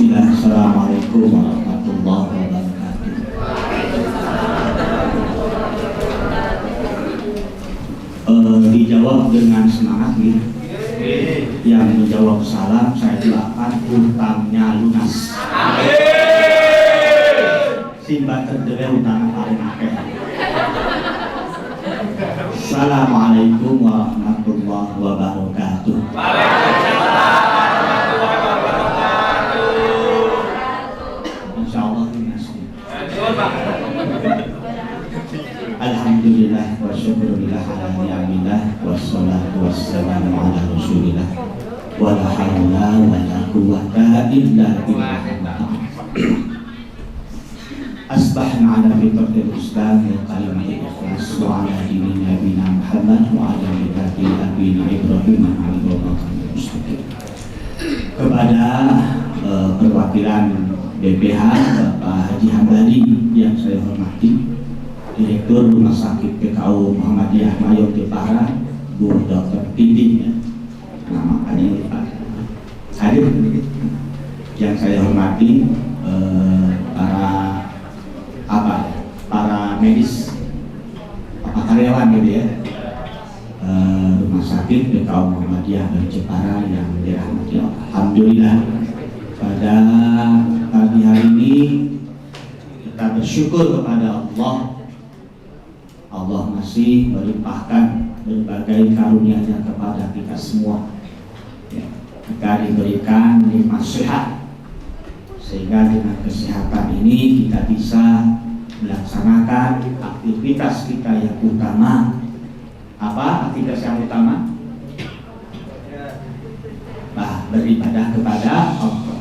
Bismillah, Assalamualaikum warahmatullahi wabarakatuh. Dijawab dengan semangat gitu. Yang menjawab salam saya doakan hutangnya lunas. Simba terdere utang paling akeh. Assalamualaikum warahmatullahi wabarakatuh. Insyaallah lunas. Alhamdulillah wa syukurillah ala ni'amillah wassalatu wassalamu ala rasulillah wa la hawla wa la quwwata illa billah. Asbahna ala fitratil islam wa kalimatil ikhlas wa ala dini nabiyina Muhammad wa ala millati abina Ibrahim alaihi wasallam. Kepada perwakilan BPH Bapak Haji Hambali yang saya hormati, Direktur Rumah Sakit PKU Muhammadiyah Mayor Jepara, Bu Dr. Titin, ya. Nama kalian Pak hadir. Yang saya hormati para medis, karyawan gitu ya, Rumah Sakit PKU Muhammadiyah Mayor Jepara yang dirahmati Allah. Alhamdulillah pada pagi hari ini kita bersyukur kepada Allah. Allah masih melimpahkan berbagai karunia-Nya kepada kita semua. Ya, kita diberikan nikmat sehat, sehingga dengan kesehatan ini kita bisa melaksanakan aktivitas kita yang utama. Apa aktivitas yang utama? Beribadah kepada Allah.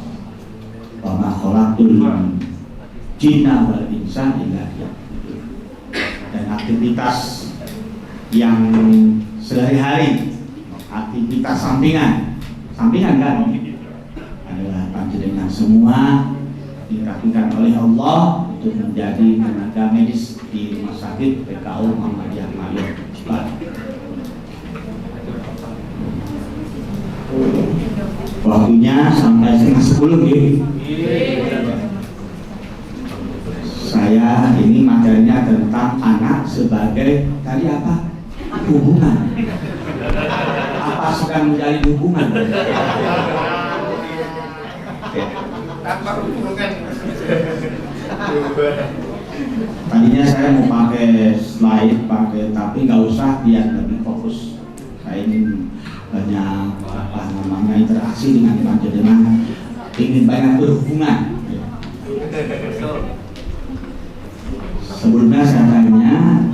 Wa ma khalaqtul jinna wal insa illa liya'budun. Dan aktivitas yang sehari-hari, aktivitas sampingan kan, adalah panjenengan semua dilakukan oleh Allah untuk menjadi tenaga medis di Rumah Sakit PKU Muhammadiyah Mayor Jepara. Waktunya sampai 9:30 gitu. Saya ini materinya tentang anak sebagai tadi apa? Hubungan. Apa sedang menjalin hubungan? Tanpa hubungan. Tadinya saya mau pakai slide, tapi nggak usah biar lebih fokus. Saya ingin banyak interaksi dengan panjenengan, ingin banyak berhubungan. Sebelumnya saya tanya,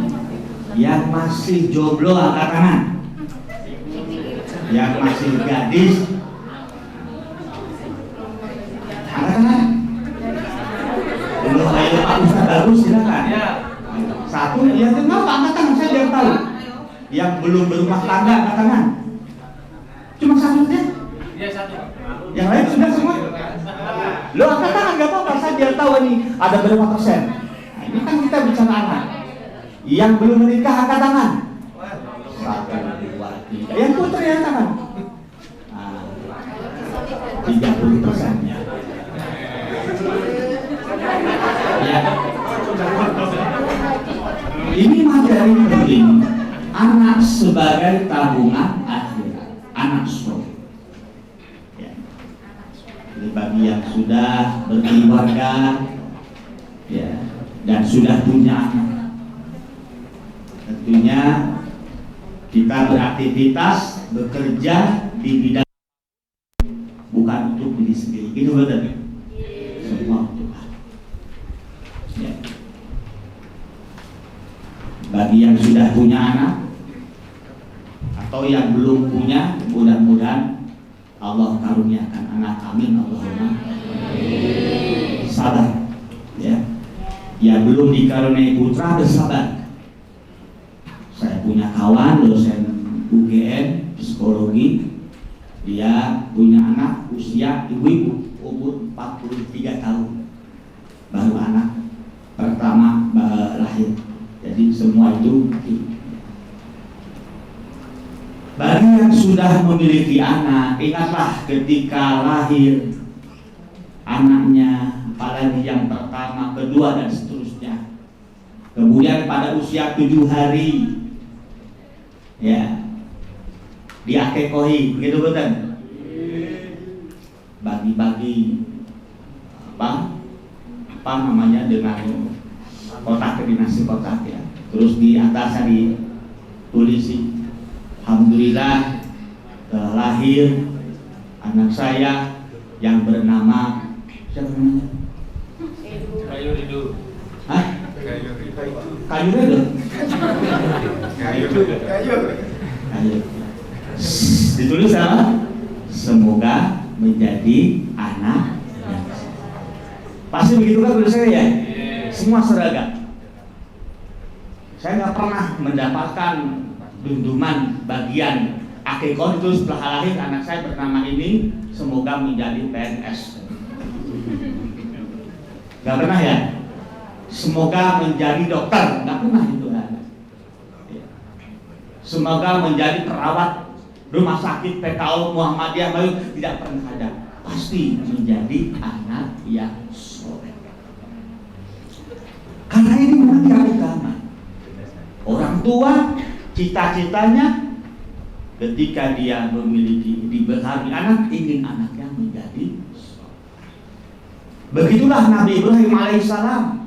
yang masih jomblo angkat tangan, yang masih gadis angkat tangan. Belum, ayo Pak Ustaz bagus silakan. Satu, yang kenapa angkat tangan, saya biar tahu. Yang belum berumah tangga angkat tangan. Cuma satu ya? Iya satu. Yang lain sudah semua. Lo angkat tangan nggak apa-apa, saya biar tahu ini ada berapa persen. Nah, ini kan kita bicara anak. Yang belum menikah angkat tangan. 1, 2, 3. Yang putri angkat tangan. 30%-nya. Ya. Ini materi penting. Anak sebagai tabungan akhirat, anak soleh. Ya. Jadi bagi yang sudah berkeluarga, ya, dan sudah punya anak, tentunya kita beraktivitas bekerja di bidang bukan untuk diri sendiri. Itu benar ya? Semua untuk Allah. Ya. Bagi yang sudah punya anak atau yang belum punya, mudah-mudahan Allah karuniakan anak. Amin Allahumma. Sabar, ya. Yang belum dikaruniai putra bersabar. Saya punya kawan dosen UGM psikologi, dia punya anak usia ibu-ibu umur 43 tahun, baru anak pertama lahir. Jadi semua itu bagi yang sudah memiliki anak, ingatlah ketika lahir anaknya, apalagi yang pertama, kedua dan seterusnya. Kemudian pada usia 7 hari ya diakekohi, begitu betul? Bagi-bagi apa namanya dengan kotak kedinasan kotak ya. Terus di atasnya ditulisi, alhamdulillah telah lahir anak saya yang bernama siapa namanya? Kayu Ridu. Hah? Kayu Ridu. Kayu Ridu? Kayu. Ditulis apa? Semoga menjadi anak yang pasti begitu kan tulisannya ya? Semua seragam. Saya nggak pernah mendapatkan dunduman bagian akikah itu setelah lahir anak saya bernama ini semoga menjadi PNS. Nggak pernah ya? Semoga menjadi dokter, nggak pernah itu ada. Semoga menjadi perawat rumah sakit PKU Muhammadiyah Bayu, tidak pernah ada. Pasti menjadi anak yang soleh. Karena ini memang yang utama. Orang tua cita-citanya ketika dia memiliki dibekali anak, ingin anaknya menjadi soleh. Begitulah Nabi Ibrahim alaihissalam.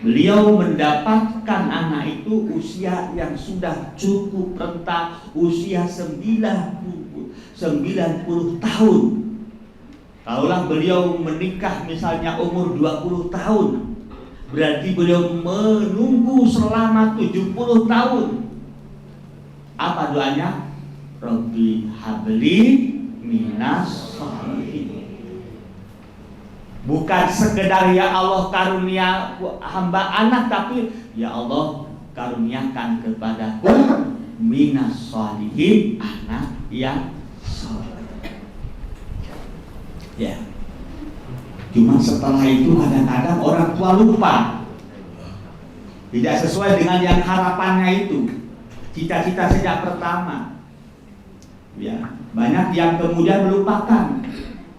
Beliau mendapatkan anak itu usia yang sudah cukup renta, usia 90 tahun. Kalaulah beliau menikah misalnya umur 20 tahun, berarti beliau menunggu selama 70 tahun. Apa doanya? Rabbi habli minas sholihin. Bukan sekedar ya Allah karunia hamba anak, tapi ya Allah karuniakan kepadaku minas sholihin, anak yang soleh. Ya. Cuma setelah itu kadang-kadang orang tua lupa, tidak sesuai dengan yang harapannya itu, cita-cita sejak pertama. Ya, banyak yang kemudian melupakan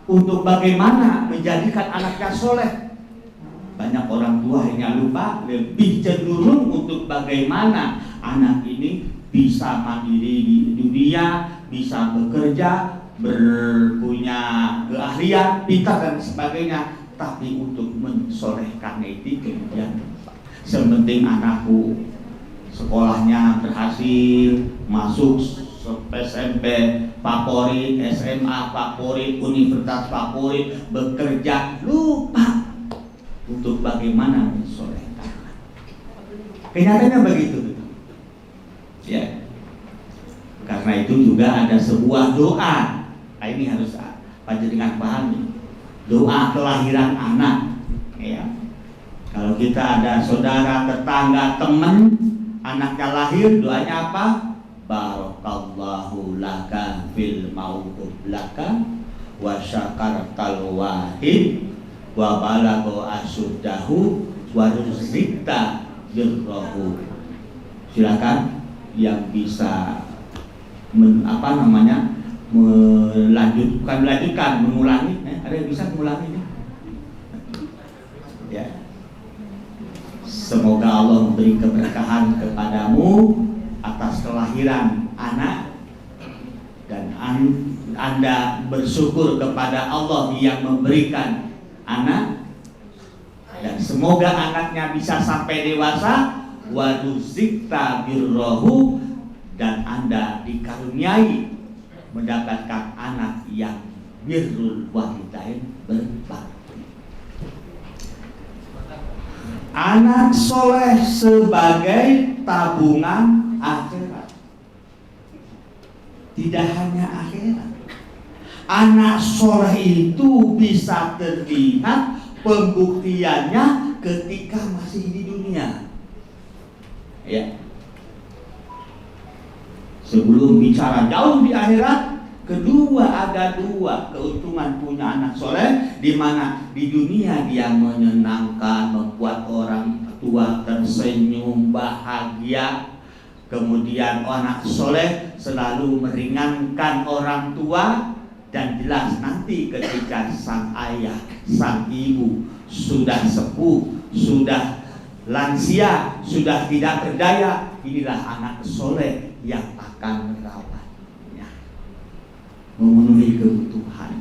untuk bagaimana menjadikan anaknya soleh. Banyak orang tua hanya lupa, lebih cenderung untuk bagaimana anak ini bisa mandiri di dunia, bisa bekerja, berpunya keahlian, pintar dan sebagainya. Tapi untuk mensolehkan itu kemudian sementing anakku sekolahnya berhasil, masuk SMP favorit, SMA favorit, universitas favorit, bekerja, lupa untuk bagaimana mensolehkan. Kenyataannya begitu. Ya. Karena itu juga ada sebuah doa. Nah, ini harus panjenengan pahami. Doa kelahiran anak. Ya. Kalau kita ada saudara, tetangga, teman, anaknya lahir, doanya apa? Barakallahu laka fil mau'ud laka wa syakartal wahid wa balagha asuddahu wa ruzqta birrahu. Silakan yang bisa mengulangi, ada yang bisa mengulangi ya. Semoga Allah memberi keberkahan kepadamu atas kelahiran anak, dan Anda bersyukur kepada Allah yang memberikan anak, dan semoga anaknya bisa sampai dewasa, wa ruzqta birrahu, dan Anda dikaruniai mendapatkan anak yang birrul walidain, berbakti. Anak soleh sebagai tabungan akhirat. Tidak hanya akhirat. Anak soleh itu bisa terlihat pembuktiannya ketika masih di dunia. Ya. Sebelum bicara jauh di akhirat, ada dua keuntungan punya anak soleh, di mana di dunia dia menyenangkan, membuat orang tua tersenyum, bahagia. Kemudian anak soleh selalu meringankan orang tua, dan jelas nanti nanti ketika sang ayah, sang ibu sudah sepuh, sudah lansia, sudah tidak berdaya, inilah anak soleh yang akan merawatnya, memenuhi kebutuhan.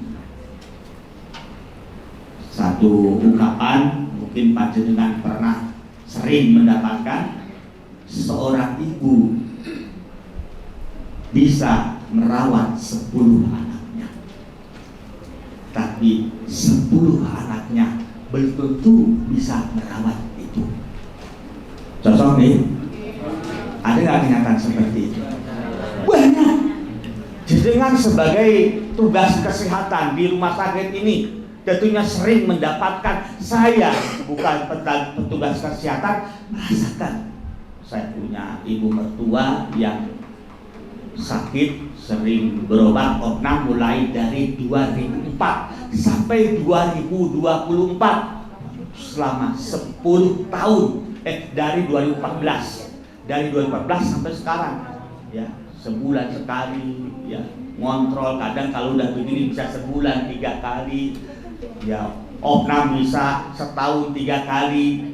Satu ungkapan mungkin panjenengan pernah sering mendapatkan, seorang ibu bisa merawat 10 anaknya, tapi 10 anaknya belum tentu bisa merawat itu. Cocok nih? Ada nggak kenyataan seperti itu? Banyak. Jenengan sebagai tugas kesehatan di rumah sakit ini tentunya sering mendapatkan, saya bukan petugas kesehatan merasakan, saya punya ibu mertua yang sakit sering berobat opnam mulai dari 2004 sampai 2024, selama 10 tahun, dari 2014 sampai sekarang ya, sebulan sekali ya, ngontrol. Kadang kalau udah begini bisa sebulan 3 kali ya, opnam bisa setahun 3 kali,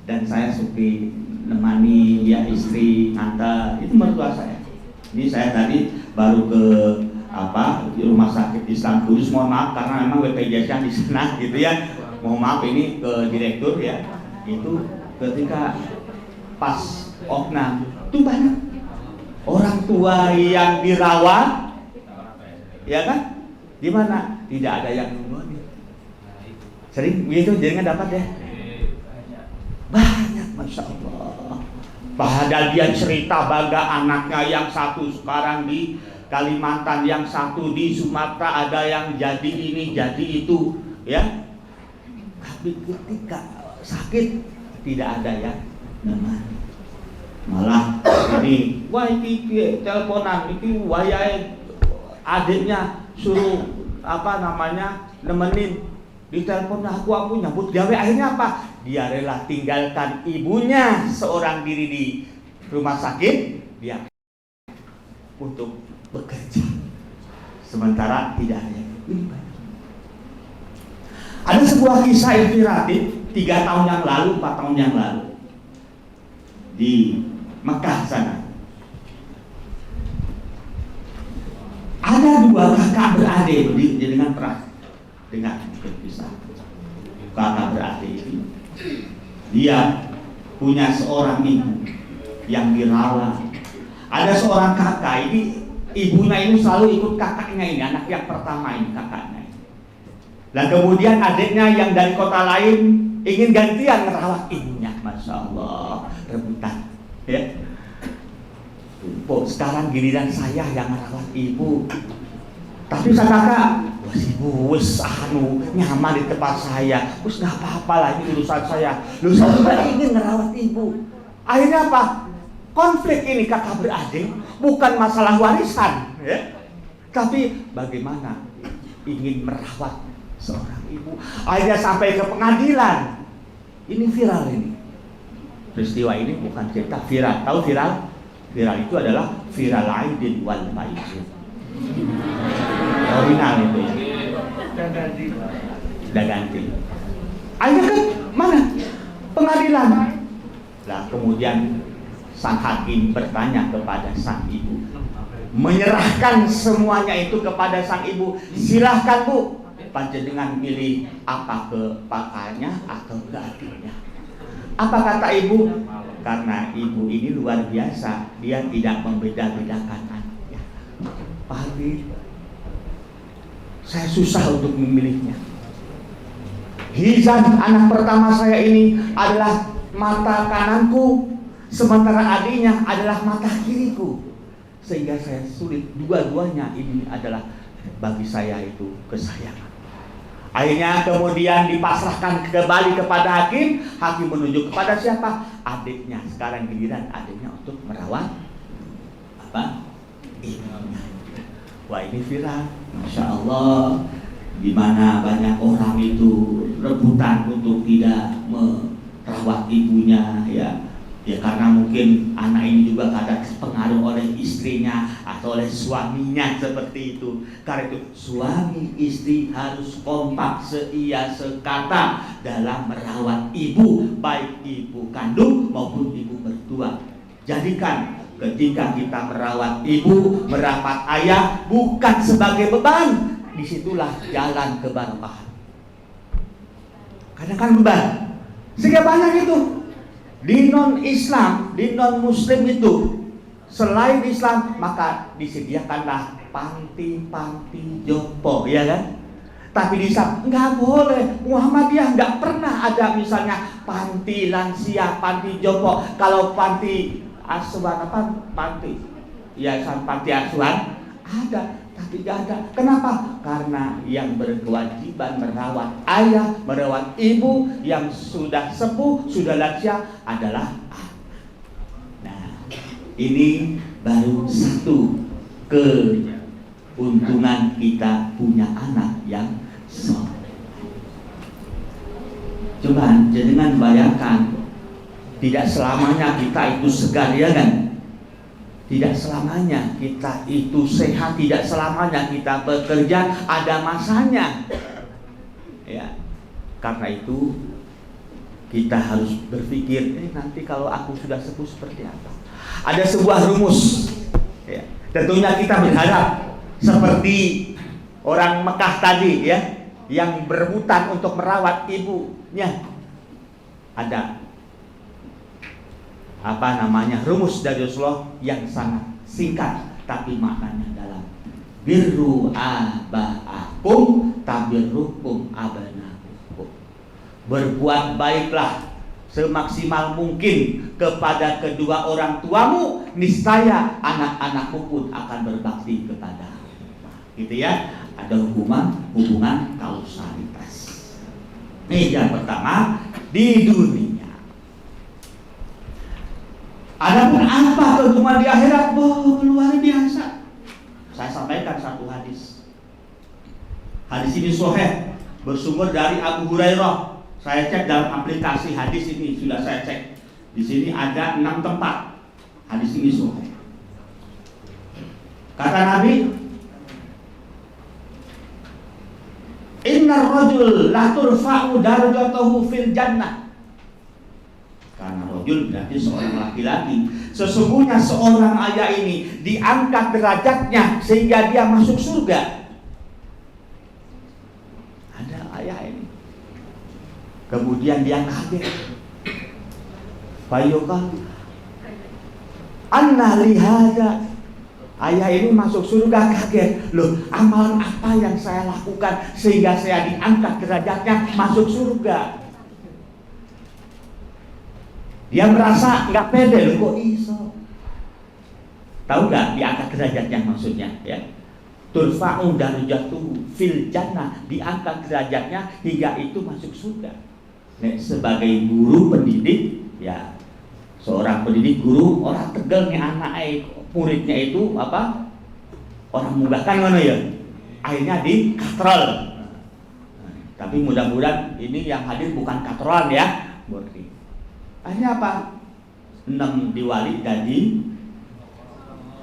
dan saya suka nemani ya istri ngantar, itu mertua saya. Ini saya tadi baru ke rumah sakit Islam Kudus, mohon maaf karena memang BPJS di sana gitu ya, mohon maaf ini ke direktur ya. Itu ketika pas opnam itu banyak orang tua yang dirawat ya kan, gimana tidak ada yang nungguin. Sering begitu jangan dapat ya, banyak, masya Allah. Padahal dia cerita bangga anaknya yang satu sekarang di Kalimantan, yang satu di Sumatera, ada yang jadi ini jadi itu ya, tapi ketika sakit tidak ada yang nemani. Malah ini wah iki teleponan iki wayai adiknya suruh nemenin di telepon, aku nyambut gawe. Akhirnya apa? Dia rela tinggalkan ibunya seorang diri di rumah sakit, dia untuk bekerja, sementara tidak ada yang ini. Ada sebuah kisah inspiratif 3 tahun yang lalu, 4 tahun yang lalu di Mekah sana. Ada 2 kakak beradik, dengan pernah dengar kisah kakak beradik ini. Dia punya seorang ibu yang dirawat. Ada seorang kakak, ini ibunya ini selalu ikut kakaknya ini, anak yang pertama ini kakaknya. Dan kemudian adiknya yang dari kota lain ingin gantian merawat ibunya, masya Allah, rebutan. Ya, sekarang giliran saya yang merawat ibu. Tapi sang kakak, ibu nyaman di tempat saya, terus nggak apa-apa lah, ini urusan saya. Lu saya ingin merawat ibu. Akhirnya apa? Konflik ini kakak beradik bukan masalah warisan, ya, tapi bagaimana ingin merawat seorang ibu. Akhirnya sampai ke pengadilan. Ini viral ini. Peristiwa ini bukan cerita viral. Tahu viral? Viral itu adalah viral aidin wal faizin. Original itu ya. Sudah ganti. Akhirnya kan mana? Pengadilan. Lah kemudian sang hakim bertanya kepada sang ibu, menyerahkan semuanya itu kepada sang ibu. Silahkan bu, panjenengan pilih apa ke pakarnya atau ke adiknya. Apa kata ibu? Karena ibu ini luar biasa, dia tidak membeda-bedakan anaknya. Pak Habib, saya susah untuk memilihnya. Hizan anak pertama saya ini adalah mata kananku, sementara adiknya adalah mata kiriku, sehingga saya sulit. Dua-duanya ini adalah bagi saya itu kesayangan. Akhirnya kemudian dipasrahkan kembali kepada hakim. Hakim menunjuk kepada siapa? Adiknya. Sekarang giliran adiknya untuk merawat ibunya. Wah ini viral, masya Allah, di mana banyak orang itu rebutan untuk tidak merawat ibunya, ya, Ya karena mungkin anak ini juga kadang terpengaruh oleh istrinya atau oleh suaminya seperti itu. Karena itu suami istri harus kompak seia sekata dalam merawat ibu, baik ibu kandung maupun ibu mertua. Jadikan ketika kita merawat ibu, merawat ayah bukan sebagai beban, disitulah jalan keberkahan. Kadang kan beban, sehingga banyak itu. Di non-Islam, di non-Muslim itu, selain Islam, maka disediakanlah panti-panti jompo, ya kan? Tapi di Islam nggak boleh. Muhammadiyah nggak pernah ada misalnya panti lansia, panti jompo. Kalau panti asuhan panti asuhan ada, tapi nggak ada. Kenapa? Karena yang berkewajiban merawat ayah, merawat ibu yang sudah sepuh, sudah lansia adalah. Nah, ini baru satu keuntungan kita punya anak yang soleh. Coba jangan bayangkan, tidak selamanya kita itu segar, ya kan? Tidak selamanya kita itu sehat, tidak selamanya kita bekerja, ada masanya. Ya, karena itu kita harus berpikir, nanti kalau aku sudah sepuh seperti apa? Ada sebuah rumus. Ya, tentunya kita berharap seperti orang Mekah tadi, ya, yang berebutan untuk merawat ibunya. Ada rumus dari Rasulullah yang sangat singkat tapi maknanya dalam. Birru aba'akum tabirrukum abanakum. Berbuat baiklah semaksimal mungkin kepada kedua orang tuamu, niscaya anak-anakmu pun akan berbakti kepada. Gitu ya, ada hubungan kausalitas. Ini yang pertama di dunia. Adapun apa keuntungan di akhirat? Luar biasa. Saya sampaikan satu hadis. Hadis ini sahih, bersumber dari Abu Hurairah. Saya cek dalam aplikasi hadis ini, sudah saya cek. Di sini ada 6 tempat. Hadis ini sahih. Kata Nabi, "Innar rajul la turfa'u darajatuhu fil jannah." Karena rajul berarti seorang laki-laki. Sesungguhnya seorang ayah ini diangkat derajatnya sehingga dia masuk surga. Ada ayah ini. Kemudian dia kaget. Fayuqal anna lihada. Ayah ini masuk surga, kaget. Loh, amalan apa yang saya lakukan sehingga saya diangkat derajatnya masuk surga? Dia merasa nggak pede, loh, kok iso? Tahu nggak diangkat derajatnya maksudnya? Ya, turfa'u darajatuhu fil jannah, diangkat derajatnya hingga itu masuk surga. Nah, sebagai guru pendidik, ya, seorang pendidik guru orang tegel nih anak muridnya itu apa? Orang mudah kan mana ya? Akhirnya di katrol. Tapi mudah-mudahan ini yang hadir bukan katrolan ya, murni. Akhirnya apa? 6 diwali jadi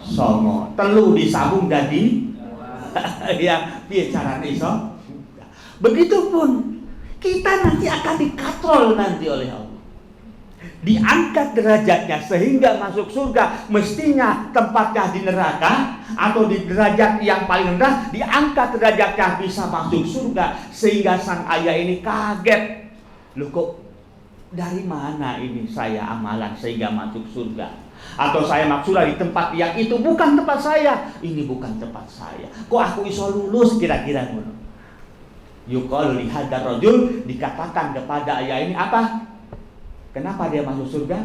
songo, telu disambung jadi ya piye carane iso? Begitupun kita nanti akan dikatrol nanti oleh Allah. Diangkat derajatnya sehingga masuk surga, mestinya tempatnya di neraka atau di derajat yang paling rendah, diangkat derajatnya bisa masuk surga, sehingga sang ayah ini kaget. Loh, kok dari mana ini saya amalan sehingga masuk surga? Atau saya maksudnya di tempat yang itu bukan tempat saya. Ini bukan tempat saya. Kok aku iso lulus kira-kira ngono? Yuqalu li hadzal rajul, dikatakan kepada ayah ini apa? Kenapa dia masuk surga?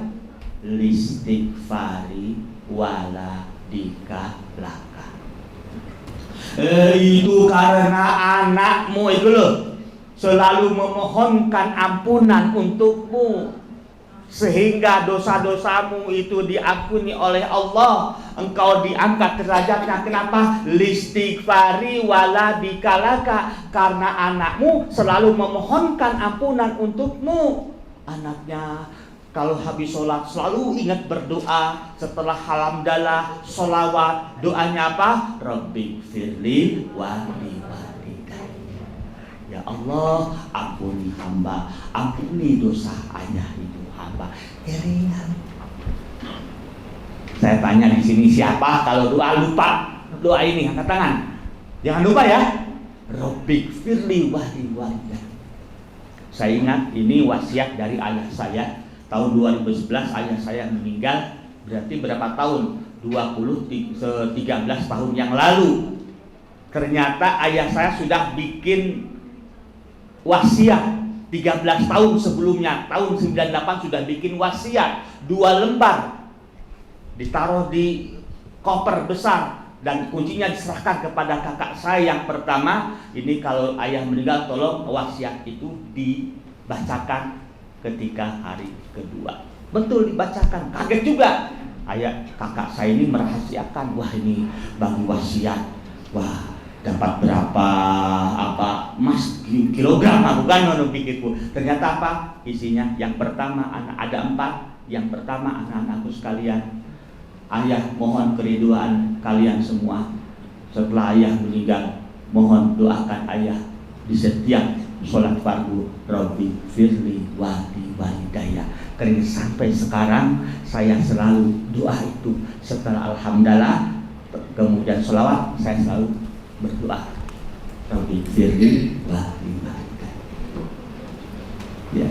Listighfari wala dikalaka. Itu karena anakmu itu loh selalu memohonkan ampunan untukmu, sehingga dosa-dosamu itu diampuni oleh Allah. Engkau diangkat derajatnya. Kenapa? Listighfari wala dikalaka, karena anakmu selalu memohonkan ampunan untukmu. Anaknya kalau habis sholat selalu ingat berdoa. Setelah alhamdulillah, sholawat, doanya apa? Rabbi firli wali walidayya. Ya Allah, ampuni hamba, ampuni dosa ayah ibu hamba. Ringan. Saya tanya di sini, siapa kalau doa lupa doa ini? Angkat tangan. Jangan lupa ya. Rabbi firli wali walidayya. Saya ingat ini wasiat dari ayah saya. Tahun 2011 ayah saya meninggal, berarti berapa tahun? 13 tahun yang lalu. Ternyata ayah saya sudah bikin wasiat 13 tahun sebelumnya. Tahun 98 sudah bikin wasiat 2 lembar. Ditaruh di koper besar dan kuncinya diserahkan kepada kakak saya yang pertama. Ini kalau ayah meninggal tolong wasiat itu dibacakan ketika hari kedua. Betul dibacakan, kaget juga. Ayah kakak saya ini merahasiakan, wah ini bagi wasiat, wah dapat berapa emas kilogram, bukan nono pikirku. Ternyata apa isinya? Yang pertama ada 4. Yang pertama, anak-anakku sekalian, ayah mohon keriduan kalian semua. Setelah ayah meninggal, mohon doakan ayah di setiap sholat fardu, Rabbi firli wali walidayya. Karena sampai sekarang saya selalu doa itu. Setelah alhamdulillah, kemudian sholawat, saya selalu berdoa Rabbi firli wali walidayya. Ya,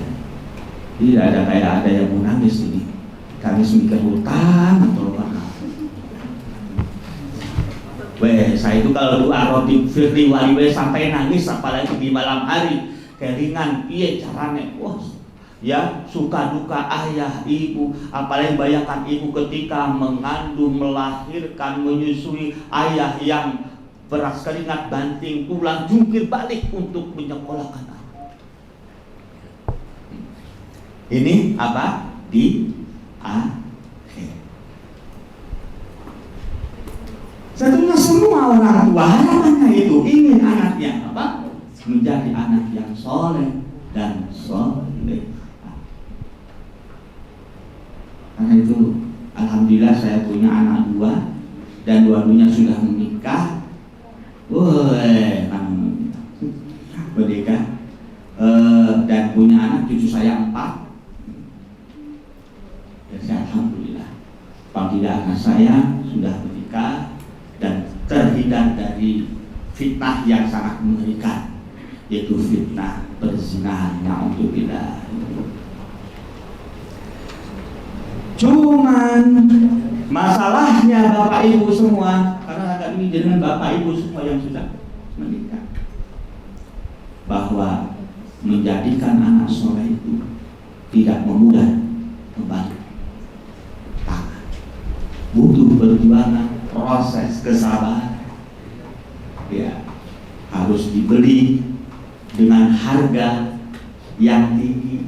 tidak ada kayak ada yang mau nangis ini. Nangis mikir hutang atau apa? Saya itu kalau doa Rabbi firli wali sampai nangis, apalagi di malam hari. Keringan piye carane? Wah, ya suka duka ayah ibu, apalagi bayangkan ibu ketika mengandung, melahirkan, menyusui, ayah yang beras keringat banting tulang jungkir balik untuk menyekolahkan anak. Ini apa? Di akhir. Tentunya semua orang tua harapannya itu ingin anaknya apa? Menjadi anak yang soleh dan soleh. Karena itu alhamdulillah saya punya anak 2 dan dua-duanya sudah menikah. Menikah dan punya anak cucu saya 4. Ya saya alhamdulillah. Apabila anak saya sudah menikah dan terhindar dari fitnah yang sangat mengerikan, yaitu fitnah perzinahan. Na'udzubillah. Cuman masalahnya Bapak Ibu semua, karena agak ini dengan Bapak Ibu semua yang sudah menikah, bahwa menjadikan anak soleh itu tidak memudah kembali tangan. Butuh perjuangan, proses kesabaran. Ya, harus dibeli dengan harga yang tinggi.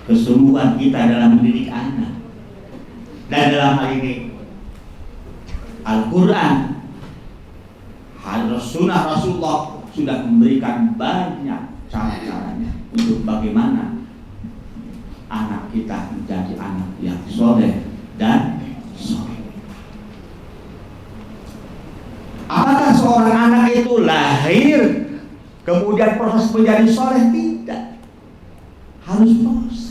Kesungguhan kita dalam mendidik anak, dan dalam hal ini Al-Quran, Sunnah Rasulullah sudah memberikan banyak cara-caranya untuk bagaimana anak kita menjadi anak yang soleh dan soleh. Apakah seorang anak itu lahir kemudian proses menjadi soleh? Tidak, harus proses.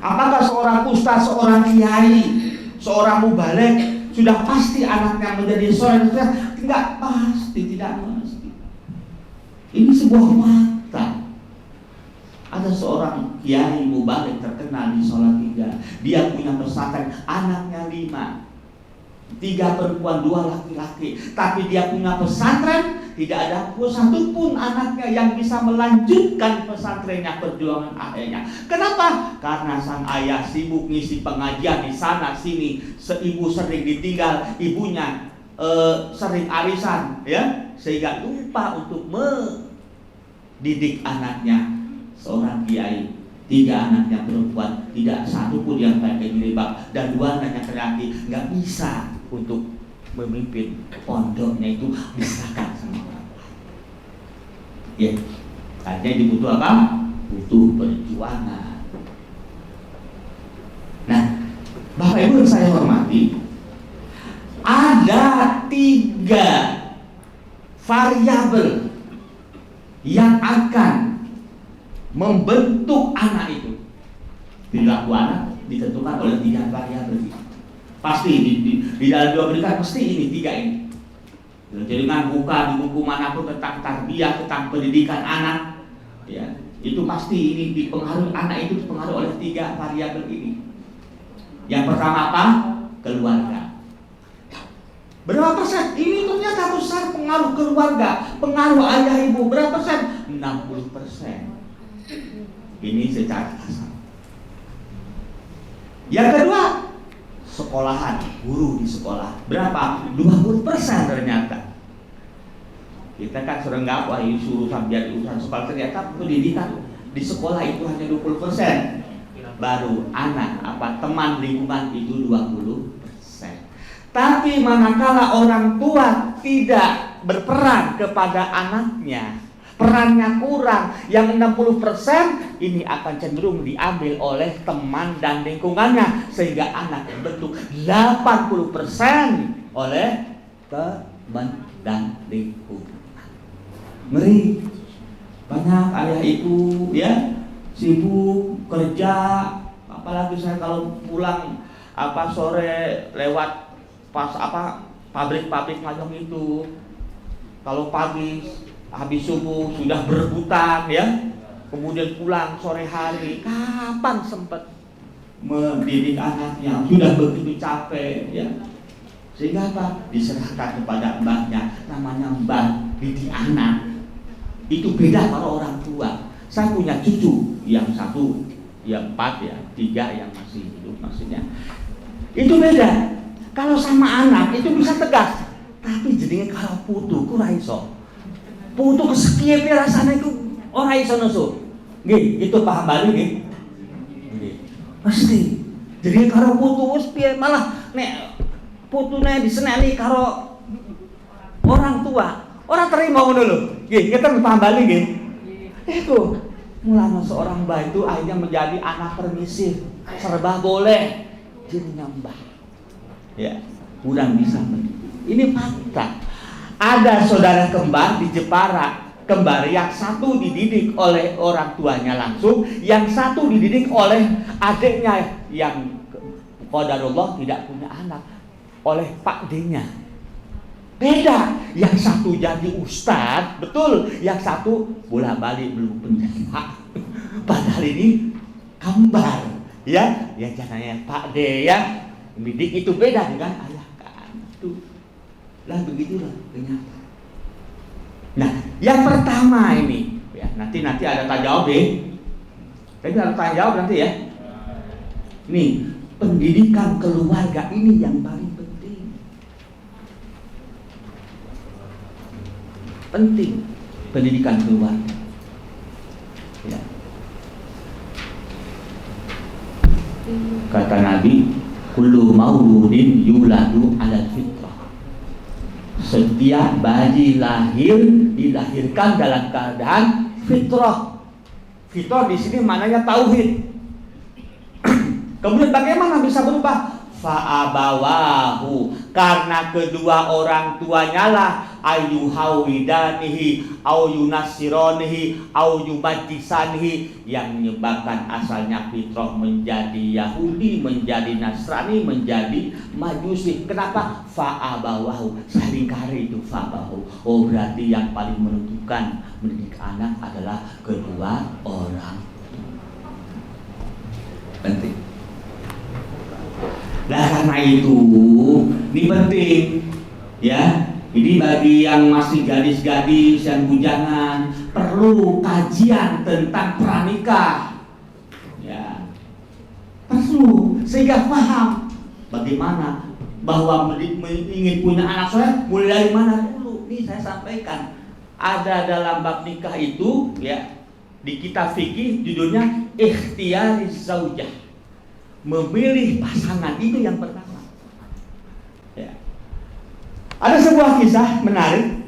Apakah seorang ustaz, seorang kiai, seorang mubaligh sudah pasti anaknya menjadi soleh? Tidak pasti, tidak pasti. Ini sebuah fakta. Ada seorang kiai mubaligh terkenal di Salatiga. Dia punya pesantren, anaknya 5. 3 perempuan, 2 laki-laki. Tapi dia punya pesantren, tidak ada satupun anaknya yang bisa melanjutkan pesantrennya, perjuangan ayahnya. Kenapa? Karena sang ayah sibuk ngisi pengajian di sana sini. Ibu sering ditinggal, ibunya sering arisan, ya, sehingga lupa untuk mendidik anaknya. Seorang kiai, 3 anaknya perempuan, tidak satupun yang pakai jilbab, dan 2 anaknya laki-laki, nggak bisa untuk memimpin pondoknya, itu diserahkan sama orang lain. Ya, artinya dibutuh apa? Butuh perjuangan. yang saya hormati, ada 3 variabel yang akan membentuk anak itu. Perilaku anak ditentukan oleh 3 variabel. Pasti di dalam dua pendidikan mesti ini 3 ini. Jadi dengan buka di buku manapun tentang tarbiyah, tentang pendidikan anak, ya, itu pasti ini dipengaruhi, anak itu dipengaruhi oleh 3 variabel ini. Yang pertama apa? Keluarga. Berapa persen? Ini ternyata besar pengaruh keluarga, pengaruh ayah ibu. Berapa persen? 60%. Ini secara kasar. Yang kedua, sekolahan, guru di sekolah. Berapa? 20% ternyata. Kita kan sering nggak, wah ini suruh sambil urusan sekolah, ternyata pendidikan di sekolah itu hanya 20%. Baru anak, teman lingkungan itu 20%. Tapi manakala orang tua tidak berperan kepada anaknya, perannya kurang, yang 60% ini akan cenderung diambil oleh teman dan lingkungannya, sehingga anak terbentuk 80% oleh teman dan lingkungan. Ngeri. Banyak ayah ibu ya sibuk kerja, apalagi saya kalau pulang sore lewat pas pabrik-pabrik ngajong itu, kalau pagi habis subuh sudah berebutan ya, kemudian pulang sore hari, kapan sempat mendidik anaknya, sudah begitu capek ya, sehingga diserahkan kepada mbahnya, namanya mbah didik anak. Itu beda kalau orang tua. Saya punya cucu yang 1, yang 4 ya, 3 yang masih hidup maksudnya. Itu beda. Kalau sama anak itu bisa tegas, tapi jadinya kalau putu ku ra iso. Putu kesekian rasanya itu ora iso nusu. Nggih, itu paham bali nggih. Nggih. Pasti. Jadi kalau putu wis piye malah nek putune diseneni karo orang tua, orang terima ngono lho. Nggih, kita paham bali nggih. Itu mulanya seorang bayi itu akhirnya menjadi anak permisif, serba boleh, jadi nyambah. Ya, kurang bisa. Ini fakta. Ada saudara kembar di Jepara, kembar yang 1 dididik oleh orang tuanya langsung, yang 1 dididik oleh adiknya yang qadarullah tidak punya anak, oleh Pak D-nya. Beda, yang 1 jadi ustadz, betul, yang 1 bolak-balik belum penjara. Padahal ini kembar, ya jangannya Pak D ya. Didik itu beda dengan ayah kan. Tuh. Lah begitulah kenyataan. Nah, yang pertama ini ya, nanti ada tanya jawab deh. Tapi ada tanya jawab nanti ya. Nih, pendidikan keluarga ini yang paling penting. Penting pendidikan keluarga. Ya. Kata Nabi, kullu mauludin yuladu ala fitrah. Setiap bayi lahir dilahirkan dalam keadaan fitrah. Fitrah di sini maknanya tauhid. Kemudian bagaimana bisa berubah? Fa'abawahu, karena kedua orang tuanya lah ayyuhawidanihi au yunasironihi au yumajisanihi, yang menyebabkan asalnya fitrah menjadi Yahudi, menjadi Nasrani, menjadi Majusi. Kenapa? Fa'abawahu, seringkali itu fa'abawahu. Oh, berarti yang paling menentukan mendidik anak adalah kedua orang. Penting. Nah, karena itu ini penting ya. Ini bagi yang masih gadis-gadis, yang bujangan, perlu kajian tentang pranikah ya, perlu, sehingga paham bagaimana bahwa ingin punya anak soleh mulai dari mana dulu. Ini saya sampaikan, ada dalam bab nikah itu ya, di kitab fikih judulnya ikhtiyariz zaujah, memilih pasangan, itu yang pertama ya. Ada sebuah kisah menarik.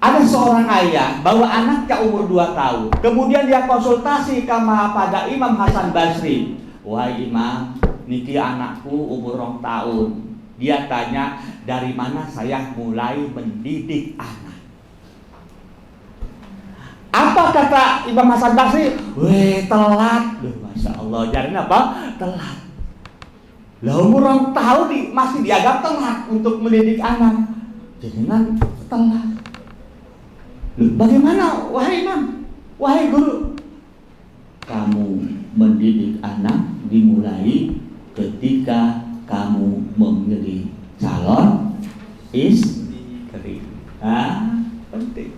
Ada seorang ayah bawa anaknya umur 2 tahun, kemudian dia konsultasi pada Imam Hasan Basri. Wahai Imam, niki anakku umur 2 tahun. Dia tanya, dari mana saya mulai mendidik anak? Apa kata Imam Hasan Basri? Weh, telat. Duh, Masya Allah, jadinya apa? Telat. Lah umur 2 tahun masih dianggap telat untuk mendidik anak. Jangan telat. Loh, bagaimana wahai Imam? Wahai guru? Kamu mendidik anak dimulai ketika kamu memilih calon istri. Penting.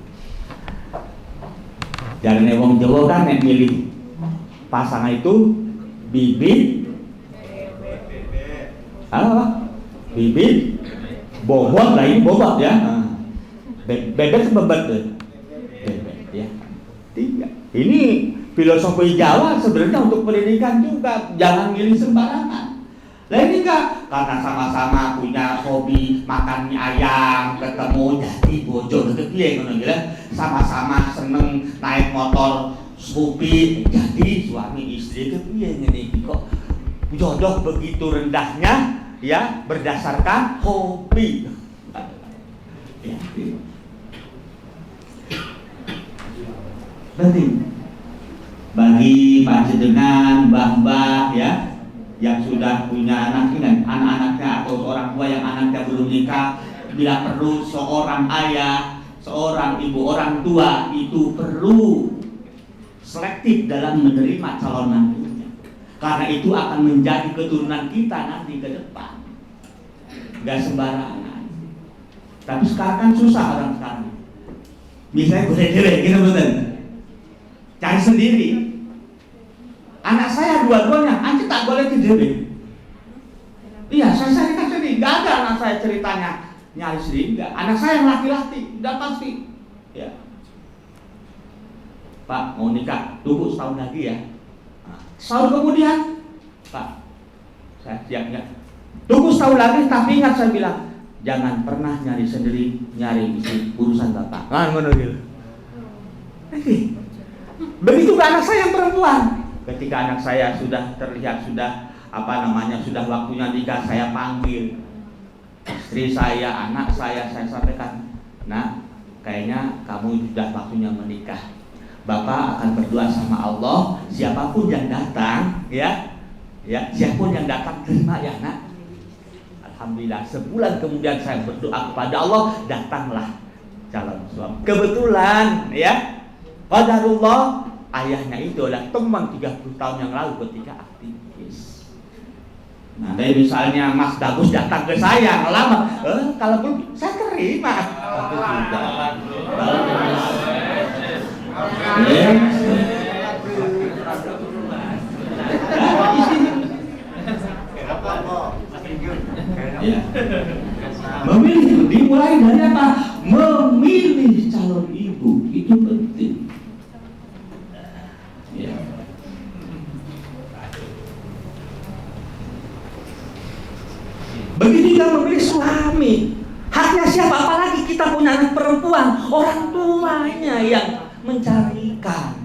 Jangan wong Jawa kan yang milih pasangan itu bibit apa? Bibit bobot lah, ini bobot ya. Bebek sebebet tuh. Bebek ya. 3. Ini filosofi Jawa sebenarnya untuk pendidikan juga, jangan milih sembarangan. Lah ini enggak, karena sama-sama punya hobi makan mie ayam, ketemu jadi bojo deket piye ngono gitu. Sama-sama seneng naik motor Scoopy, jadi suami istri kepiye ngene iki kok jodoh begitu rendahnya ya berdasarkan hobi. Ya. Penting bagi panjenengan mbah-mbah ya yang sudah punya anak ini, anak-anaknya atau orang tua yang anaknya belum nikah, bila perlu seorang ayah, seorang ibu orang tua itu perlu selektif dalam menerima calon mantunya, karena itu akan menjadi keturunan kita nanti ke depan. Gak sembarangan. Tapi sekarang kan susah orang sekarang. Misalnya boleh gitu betul. Cari sendiri. Anak saya dua-duanya, anjir tak boleh ke diri. Iya, saya carikan sendiri. Gak ada anak saya ceritanya nyari sendiri. Enggak. Anak saya yang laki-laki, udah pasti. Ya. Pak mau nikah, tunggu setahun lagi ya. Setahun kemudian, Pak, saya siap enggak? Tunggu setahun lagi, tapi ingat saya bilang, jangan pernah nyari sendiri, nyari istri, urusan bapak. Ngono gitu. Begitu ke anak saya yang perempuan. Ketika anak saya sudah terlihat sudah sudah waktunya nikah, saya panggil istri saya, anak saya sampaikan, nah kayaknya kamu sudah waktunya menikah. Bapak akan berdoa sama Allah, siapapun yang datang, ya, siapapun yang datang terima ya nak. Alhamdulillah, sebulan kemudian saya berdoa kepada Allah, datanglah calon suami. Kebetulan, ya, qadarullah, ayahnya itu adalah teman 30 tahun yang lalu ketika aktivis. Nah, dari misalnya Mas Bagus datang ke saya ngelamar, kalau belum saya terima. Aku sudah. Ya. Memilih dimulai dari apa? Memilih calon ibu itu penting. Ya. Begitu juga memilih suami. Haknya siapa? Apalagi kita punya anak perempuan, orang tuanya yang mencarikan.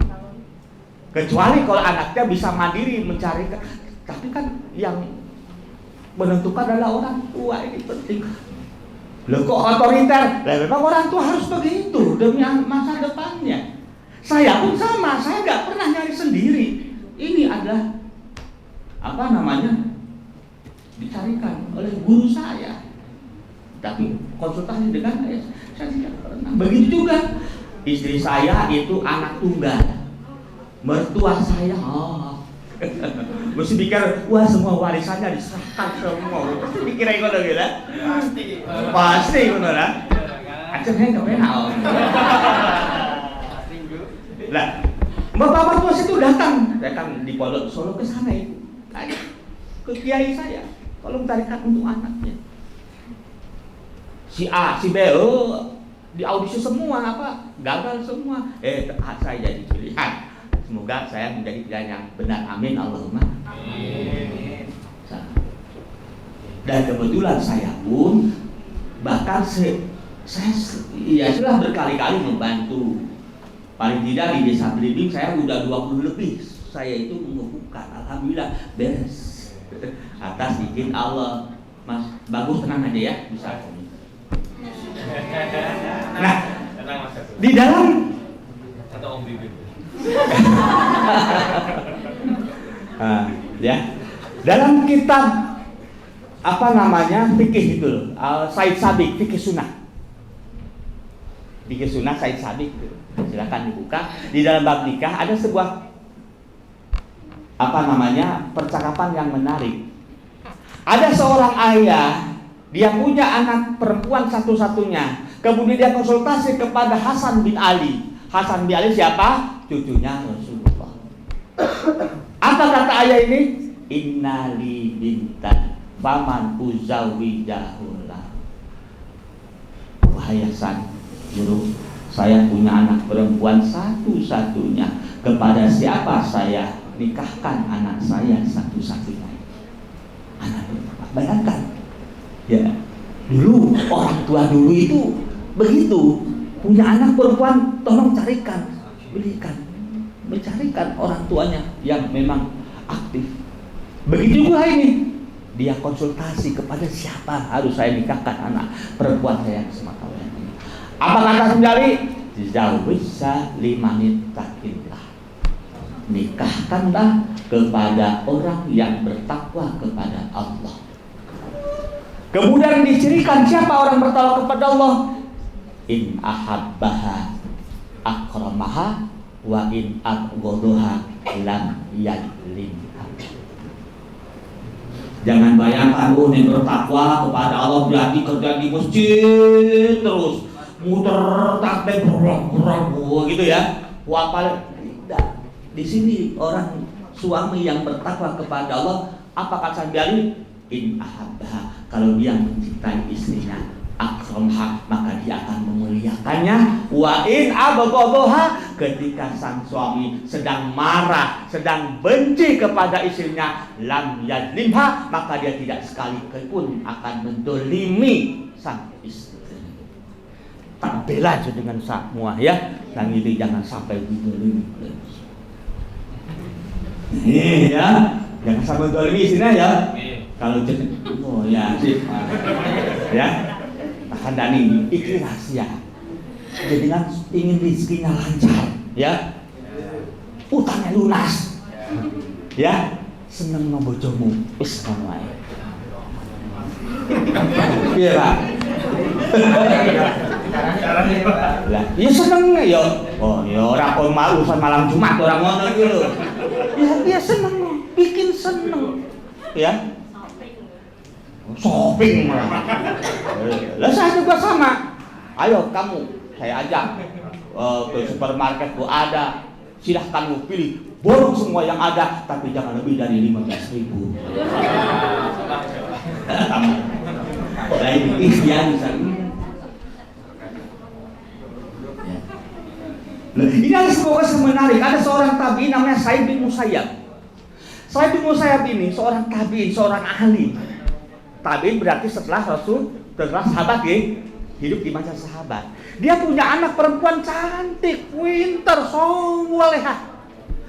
Kecuali kalau anaknya bisa mandiri mencarikan. Tapi kan yang menentukan adalah orang tua, ini penting. Loh kok otoriter? Lah memang orang tua harus begitu demi masa depannya. Saya pun sama, saya nggak pernah nyari sendiri. Ini adalah dicarikan oleh guru saya. Tapi konsultasi dengan ayah saya tidak pernah. Begitu juga istri saya itu anak tunggal. Mertua saya, mesti pikir, wah semua warisannya diserahkan semua. Pasti pikir ngono gitu lah. Pasti ngono lah. Akhirnya nggak pernah. Lah, bapak mertua itu datang di Pondok Solo ke sana itu, ke kiai saya, tolong carikan untuk anaknya. Si A, si B, di audisi semua gagal semua. Saya jadi pilihan. Semoga saya menjadi pilihan yang benar. Amin Allahumma. Amin. Dan kebetulan saya pun bahkan saya sudah berkali-kali membantu. Paling tidak di desa Belimbing saya udah 20 lebih. Saya itu mengukuhkan. Alhamdulillah beres. atas izin Allah. Mas, bagus, tenang aja ya, bisa. Nah, Tenang Mas Satu. di dalam Atau Om Bibit. ya, dalam kitab apa namanya fikih itu, Said Sabiq, fikih sunnah. Fikih sunnah Said Sabiq itu. Silakan dibuka. Di dalam bab nikah ada sebuah apa namanya percakapan yang menarik. Ada seorang ayah, dia punya anak perempuan satu-satunya. Kemudian dia konsultasi kepada Hasan bin Ali. Hasan bin Ali siapa? Cucunya Rasulullah. Apa kata ayah ini? Innali bintan faman uzawijahullah. Wahai Hasan, guru, saya punya anak perempuan satu-satunya. Kepada siapa saya nikahkan anak saya satu-satunya? Anak perempuan. Bayangkan, ya, dulu orang tua dulu itu begitu, punya anak perempuan, tolong carikan, belikan, mencarikan orang tuanya yang memang aktif. Begitu juga ini, dia konsultasi kepada siapa harus saya nikahkan anak perempuan saya semata-mata ini. Apa kata sendiri? Zawisa limanit takillah. Nikahkanlah kepada orang yang bertakwa kepada Allah. Kemudian dicirikan siapa orang bertakwa kepada Allah? In ahabbaha akramaha wa in abghadaha lam yadlimha. Jangan bayangkan yang bertakwa kepada Allah jadi kerja di masjid terus muter takbir gitu ya. Wapal tidak. Di sini orang suami yang bertakwa kepada Allah, apa kata Nabi? In ahabbaha, kalau dia mencintai istrinya, akramha, maka dia akan memuliakannya. Wa in abghadaha, ketika sang suami sedang marah, sedang benci kepada istrinya, lam yadlimha, maka dia tidak sekalipun akan mendolimi sang istri. Tak bela dengan semua ya, sang ini jangan sampai didolimi. Ini ya, jangan sampai didolimi istrinya ya. Kalau jadi, oh ya sih, ya, akan dani ini rahasia. Jadi kan ingin rezekinya lancar, ya, utangnya lunas, ya, seneng nombojomu, wis ngono ae. Iya Pak. Lah, iya seneng ya. Oh, ya ora kon urusan malam Jumat orang ngono iki lho. Ya dia seneng, bikin seneng, ya. Shopping malah. Lah saya juga sama. Ayo kamu, saya ajak ke supermarket gua ada. Silahkan lu pilih, borong semua yang ada, tapi jangan lebih dari 15.000. Nah ini ikhtiar misalnya. Ini ada sebuah kisah menarik. Ada seorang tabi'in namanya Sa'id bin Musayyab. Sa'id bin Musayyab ini seorang tabi'in, seorang ahli. Tabi'in berarti setelah sahabat ya, hidup di masa sahabat. Dia punya anak perempuan cantik, pintar, solehah.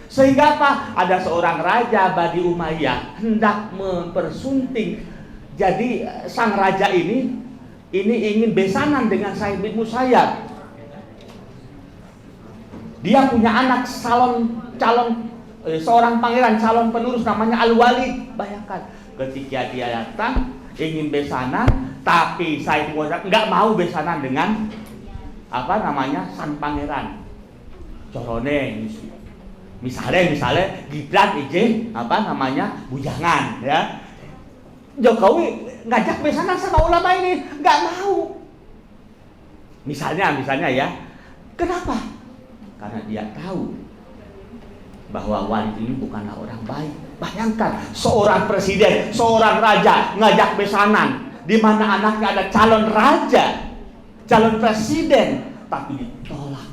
Sehingga apa? Ada seorang raja Bani Umayyah hendak mempersunting. Jadi sang raja ini ingin besanan dengan Sa'id bin Musayyab. Dia punya anak seorang pangeran calon penerus namanya Al-Walid. Bayangkan ketika dia datang ingin besanan, tapi Sa'id bin Musayyab nggak mau besanan dengan apa namanya sang pangeran. Corone misalnya Gibran izin apa namanya bujangan ya. Jokowi ngajak besanan sama ulama ini nggak mau. Misalnya ya. Kenapa? Karena dia tahu bahwa Walid ini bukanlah orang baik. Bayangkan seorang presiden, seorang raja ngajak besanan di mana anaknya ada calon raja, calon presiden, tapi ditolak.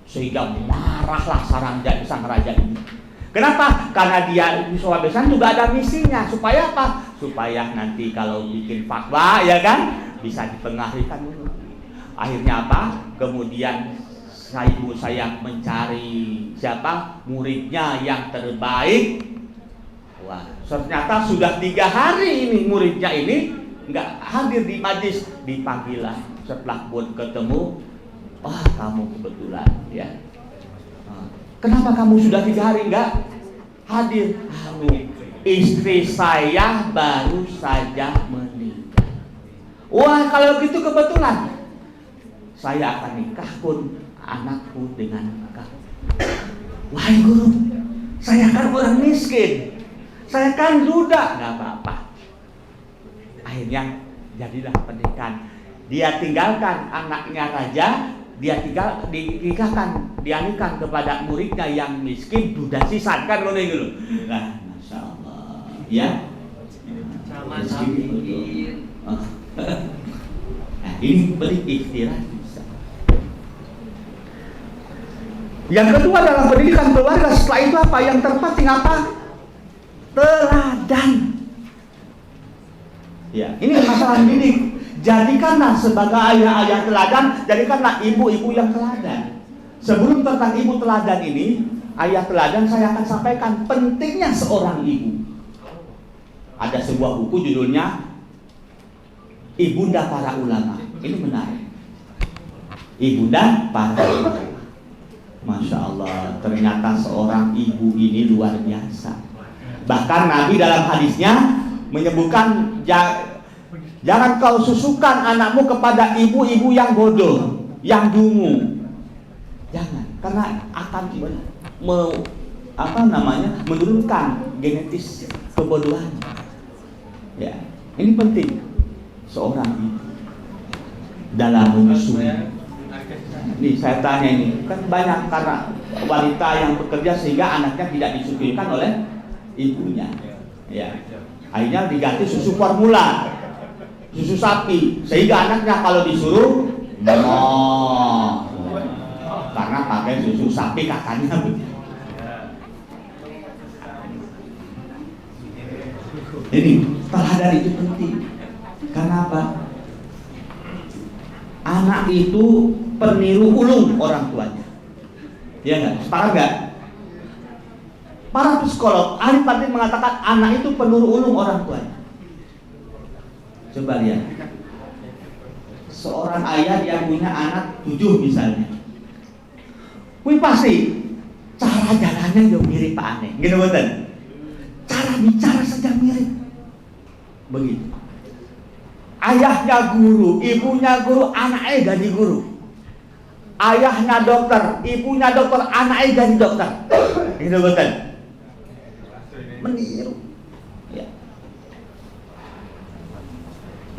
Sehingga marahlah sang raja ini. Kenapa? Karena dia soal besanan juga ada misinya. Supaya apa? Supaya nanti kalau bikin fatwa ya kan bisa dipengaruhkan dulu. Akhirnya apa? Kemudian Sa'id bin Musayyab mencari siapa muridnya yang terbaik. Wah, ternyata sudah 3 hari ini muridnya ini nggak hadir di majlis. Dipanggil lah setelah pun ketemu, wah kamu kebetulan ya. Kenapa kamu sudah 3 hari nggak hadir? Istri saya baru saja meninggal. Wah kalau gitu kebetulan saya akan nikah pun anakku dengan kamu. Wahai guru, saya kan orang miskin, saya kan duda, nggak apa-apa. Akhirnya jadilah pernikahan. Dia tinggalkan anaknya raja, dia dinikahkan kepada muridnya yang miskin, duda sisan kan ngono iku lho. Nah, Masya Allah. Ya. Sama sapiin. Nah, ini beri ikhtiar. Yang kedua adalah pendidikan keluarga. Setelah itu apa? Yang terpenting apa? Teladan. Ya, ini masalah didik. Jadikanlah sebagai ayah-ayah teladan, jadikanlah ibu-ibu yang teladan. Sebelum tentang ibu teladan ini, ayah teladan saya akan sampaikan pentingnya seorang ibu. Ada sebuah buku judulnya Ibunda Para Ulama. Ini menarik. Ibunda Para Ulama. Masya Allah, ternyata seorang ibu ini luar biasa. Bahkan Nabi dalam hadisnya menyebutkan jangan kau susukan anakmu kepada ibu-ibu yang bodoh, yang dungu. Jangan, karena akan menurunkan genetis kebodohan. Ya, ini penting seorang ibu dalam menyusui. Nih saya tanya ini, kan banyak karena wanita yang bekerja sehingga anaknya tidak disuguhkan oleh ibunya. Ya, akhirnya diganti susu formula, susu sapi, sehingga anaknya kalau disuruh karena pakai susu sapi kakaknya begitu. Ini teladan itu penting. Karena apa? Anak itu peniru ulung orang tuanya. Ya enggak? Sepakat enggak? Para psikolog, ahli patin mengatakan anak itu peniru ulung orang tuanya. Coba lihat. Seorang ayah yang punya anak 7 misalnya. Wih pasti cara jalannya yang mirip Pak Aneh. Gitu betul? Cara bicara saja mirip. Begitu. Ayahnya guru, ibunya guru, anaknya jadi guru. Ayahnya dokter, ibunya dokter, anaknya jadi dokter. Gitu betul? Meniru. Ya.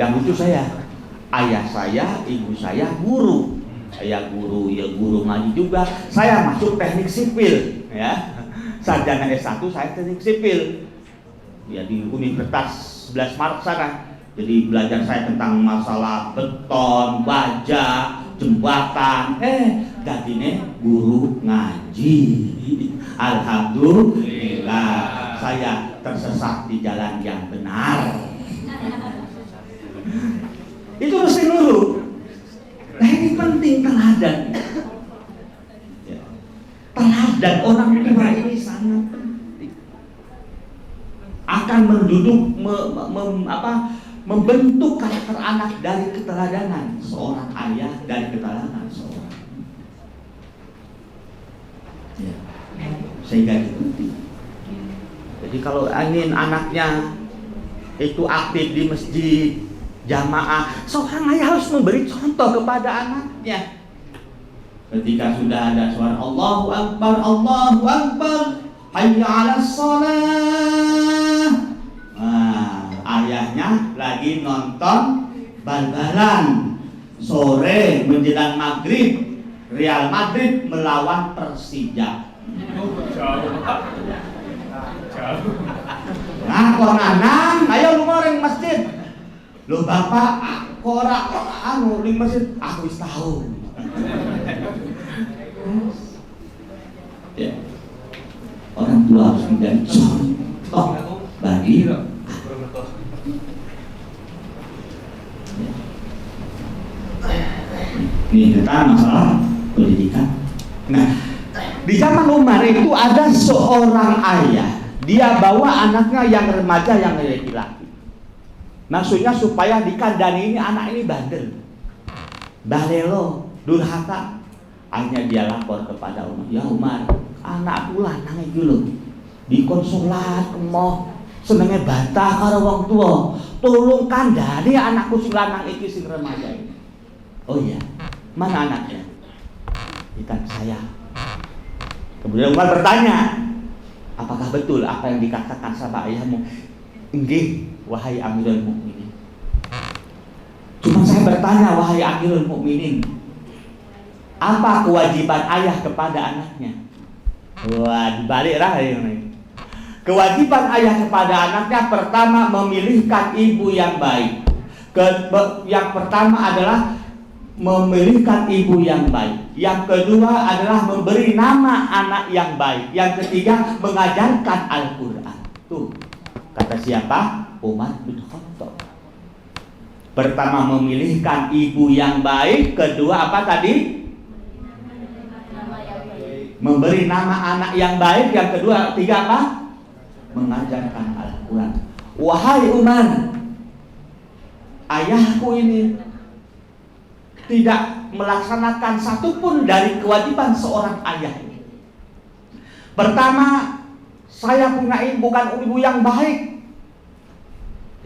Yang lucu saya, ayah saya, ibu saya guru. Saya guru, ya guru ngaji juga. Saya masuk teknik sipil, ya. Sarjana S1 saya teknik sipil. Ya di Universitas 11 Maret sana. Jadi belajar saya tentang masalah beton, baja, jembatan. Jadinya guru ngaji. Alhamdulillah, saya tersesat di jalan yang benar. Itu mesti nurut. Nah ini penting teladan. Teladan orang tua ini sangat penting. Akan membentuk karakter anak dari keteladanan seorang ayah, dari keteladanan seorang. Ya. Sehingga itu penting. Jadi kalau ingin anaknya itu aktif di masjid, jamaah, seorang ayah harus memberi contoh kepada anaknya. Ketika sudah ada suara Allahu Akbar, Allahu Akbar, hayya 'alas shalah. Ayahnya lagi nonton bal-balan sore menjelang maghrib, Real Madrid melawan Persija. Nah, kok nanang, ayo lu goreng masjid. Lu bapak, kok anu di masjid, aku wis tahu. Ya. Orang tua harus menjadi contoh bagi ini tentang masalah pendidikan. Nah, di zaman Umar itu ada seorang ayah, dia bawa anaknya yang remaja yang laki-laki. Maksudnya supaya dikandani ini anak ini bandel, balelo, durhaka. Akhirnya dia lapor kepada Umar, ya Umar, anakku lanang iki lho dikon salat emoh senenge bantah karo wong tua, tolong kandhani anakku sing lanang iki sing remaja ini. Oh iya, mana anaknya? Ikan saya. Kemudian Umar bertanya, apakah betul apa yang dikatakan sama ayahmu? Nggih, wahai Amirul Mukminin. Cuma saya bertanya, wahai Amirul Mukminin, apa kewajiban ayah kepada anaknya? Wah, dibalik lah ini. Kewajiban ayah kepada anaknya pertama memilihkan ibu yang baik. Yang pertama adalah memilihkan ibu yang baik. Yang kedua adalah memberi nama anak yang baik. Yang ketiga mengajarkan Al-Quran. Tuh, kata siapa? Umar bin Khattab. Pertama memilihkan ibu yang baik. Kedua apa tadi? Memberi nama anak yang baik. Yang kedua, tiga apa? Mengajarkan Al-Quran. Wahai Umar, ayahku ini tidak melaksanakan satupun dari kewajiban seorang ayah ini. Pertama, saya punya ibu bukan ibu yang baik.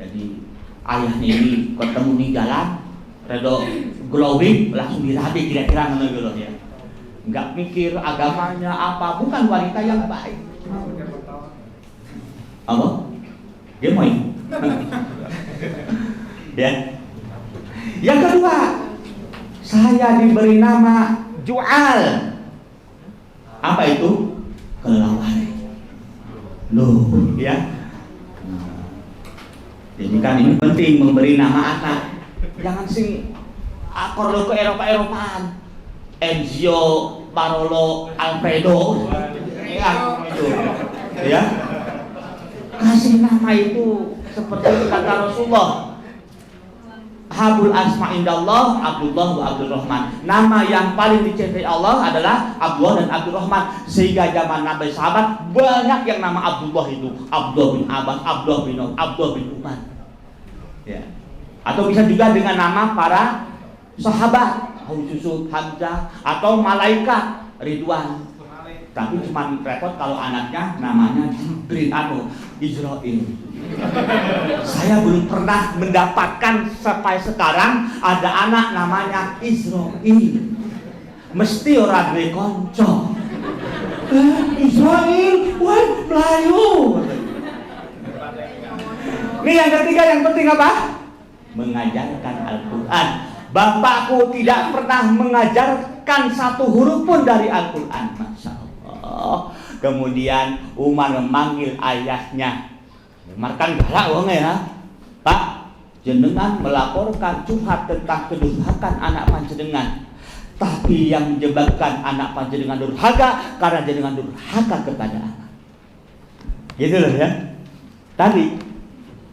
Jadi ayahnya ini ketemu di jalan, redo glowing langsung dirabi kira-kira ngono ya. Enggak mikir agamanya apa, bukan wanita yang baik. Apa? Dia mau ya. Yang kedua, saya diberi nama Ju'al. Apa itu? Kelelawar. Loh, ya. Jadi kan ini penting memberi nama anak. Jangan sing akor lo ke Eropa-Eropaan. Enzio, Barolo, Alfredo. Ya, itu. Ya. Kasih nama itu seperti kata Rasulullah, Habul asma indallah Abdullah wa Abdurrahman. Nama yang paling dicintai Allah adalah Abdullah dan Abdurrahman. Sehingga zaman Nabi sahabat banyak yang nama Abdullah itu, Abdullah bin Abbas, Abdullah bin Auf, Abdullah bin Umar. Ya. Atau bisa juga dengan nama para sahabat, Yusuf, Hamzah, atau malaikat Ridwan. Tapi cuma repot kalau anaknya namanya Jibril atau Israel. Saya belum pernah mendapatkan sampai sekarang ada anak namanya Israel. Mesti orang duwe kanca. Israel, wah Melayu. Ini yang ketiga yang penting apa? Mengajarkan Al-Quran. Bapakku tidak pernah mengajarkan satu huruf pun dari Al-Quran. Masya Allah. Kemudian Umar memanggil ayahnya. Umar kan galak wong ya. Pak, jenengan melaporkan curhat tentang kedurhakaan anak panjenengan. Tapi yang menyebabkan anak panjenengan durhaka karena jenengan durhaka kepada anak. Gitu loh ya. Tadi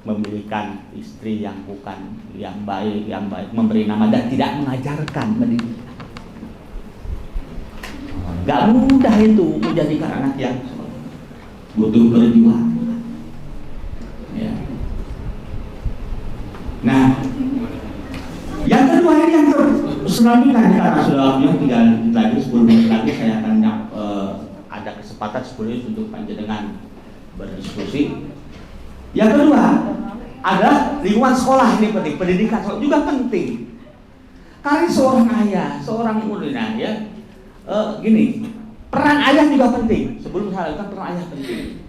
memilihkan istri yang bukan yang baik, memberi nama dan tidak mengajarkan pendidikan. Gak mudah itu menjadikan anak yang butuh berjuang. Ya. Nah, yang kedua ini yang selanjutnya karena sudah tinggal lagi 10 menit lagi saya akan ada kesempatan 10 menit untuk panjenengan berdiskusi. Yang kedua adalah lingkungan sekolah. Ini penting, pendidikan sekolah juga penting. Karena seorang ayah, seorang mulia ya. Gini, peran ayah juga penting. Sebelum saya lakukan peran ayah penting.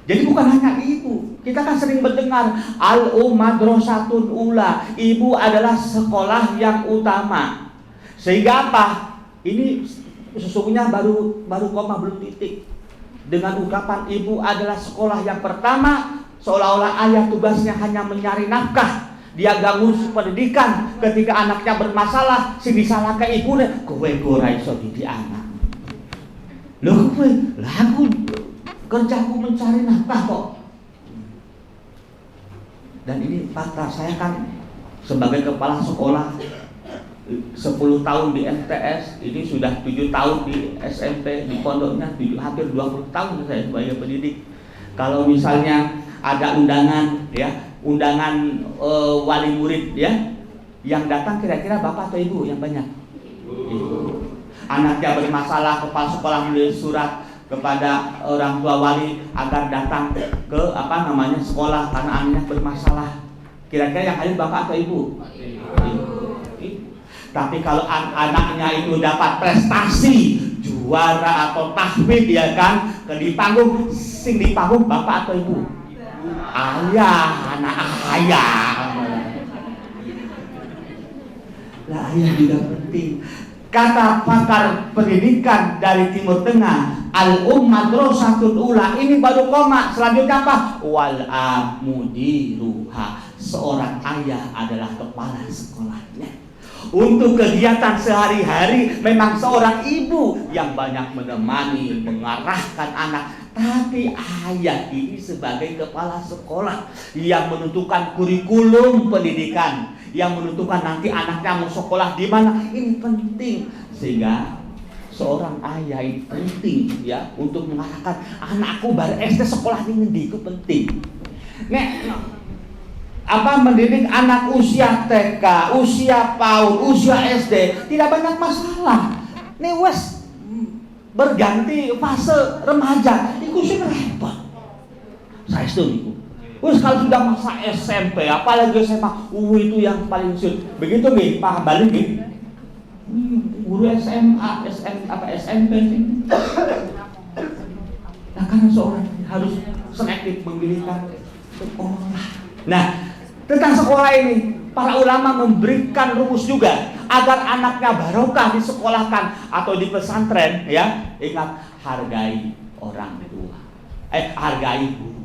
Jadi bukan hanya ibu. Kita kan sering mendengar Al-Madrasatun Ula. Ibu adalah sekolah yang utama. Sehingga apa? Ini sesungguhnya baru koma belum titik. Dengan ungkapan ibu adalah sekolah yang pertama, seolah-olah ayah tugasnya hanya mencari nafkah. Dia gak ngurus pendidikan. Ketika anaknya bermasalah, si disalah ke ibu deh. Kowe ora iso didik anak. Loh kowe, lah aku kerjaku mencari nafkah kok. Dan ini fakta, saya kan sebagai kepala sekolah 10 tahun di MTS, ini sudah 7 tahun di SMP, di pondoknya hampir 20 tahun saya sebagai pendidik. Kalau misalnya ada undangan ya, undangan wali murid ya, yang datang kira-kira bapak atau ibu yang banyak? Ibu. Anaknya bermasalah, kepala sekolah menulis surat kepada orang tua wali agar datang ke sekolah karena anaknya bermasalah. Kira-kira yang hadir bapak atau ibu? Ibu. Tapi kalau anaknya itu dapat prestasi juara atau tahfidz ya kan, di panggung, sing di panggung bapak atau ibu? Ayah, anak ayah. Lah ayah juga penting. Kata pakar pendidikan dari Timur Tengah, al-madrasatul ula, ini baru koma, selanjutnya apa? Wal mudiruha, seorang ayah adalah kepala sekolahnya. Untuk kegiatan sehari-hari memang seorang ibu yang banyak menemani, mengarahkan anak. Tapi ayah ini sebagai kepala sekolah yang menentukan kurikulum pendidikan, yang menentukan nanti anaknya mau sekolah di mana, ini penting. Sehingga seorang ayah ini penting ya untuk mengarahkan anakku bar SD sekolah ini itu penting. Mendidik anak usia TK, usia PAUD, usia SD tidak banyak masalah. Nih wes berganti fase remaja, itu sih repot. Saya setuju. Wes kalau sudah masa SMP, apalagi SMA, itu yang paling sulit. Begitu nih, Pak Balik nih. Guru SMA, SMP sih. Nah, karena seorang harus selektif memilihkan sekolah. Nah, tentang sekolah ini, para ulama memberikan rumus juga agar anaknya barokah disekolahkan atau di pesantren ya. Ingat, hargai orang tua. Hargai guru.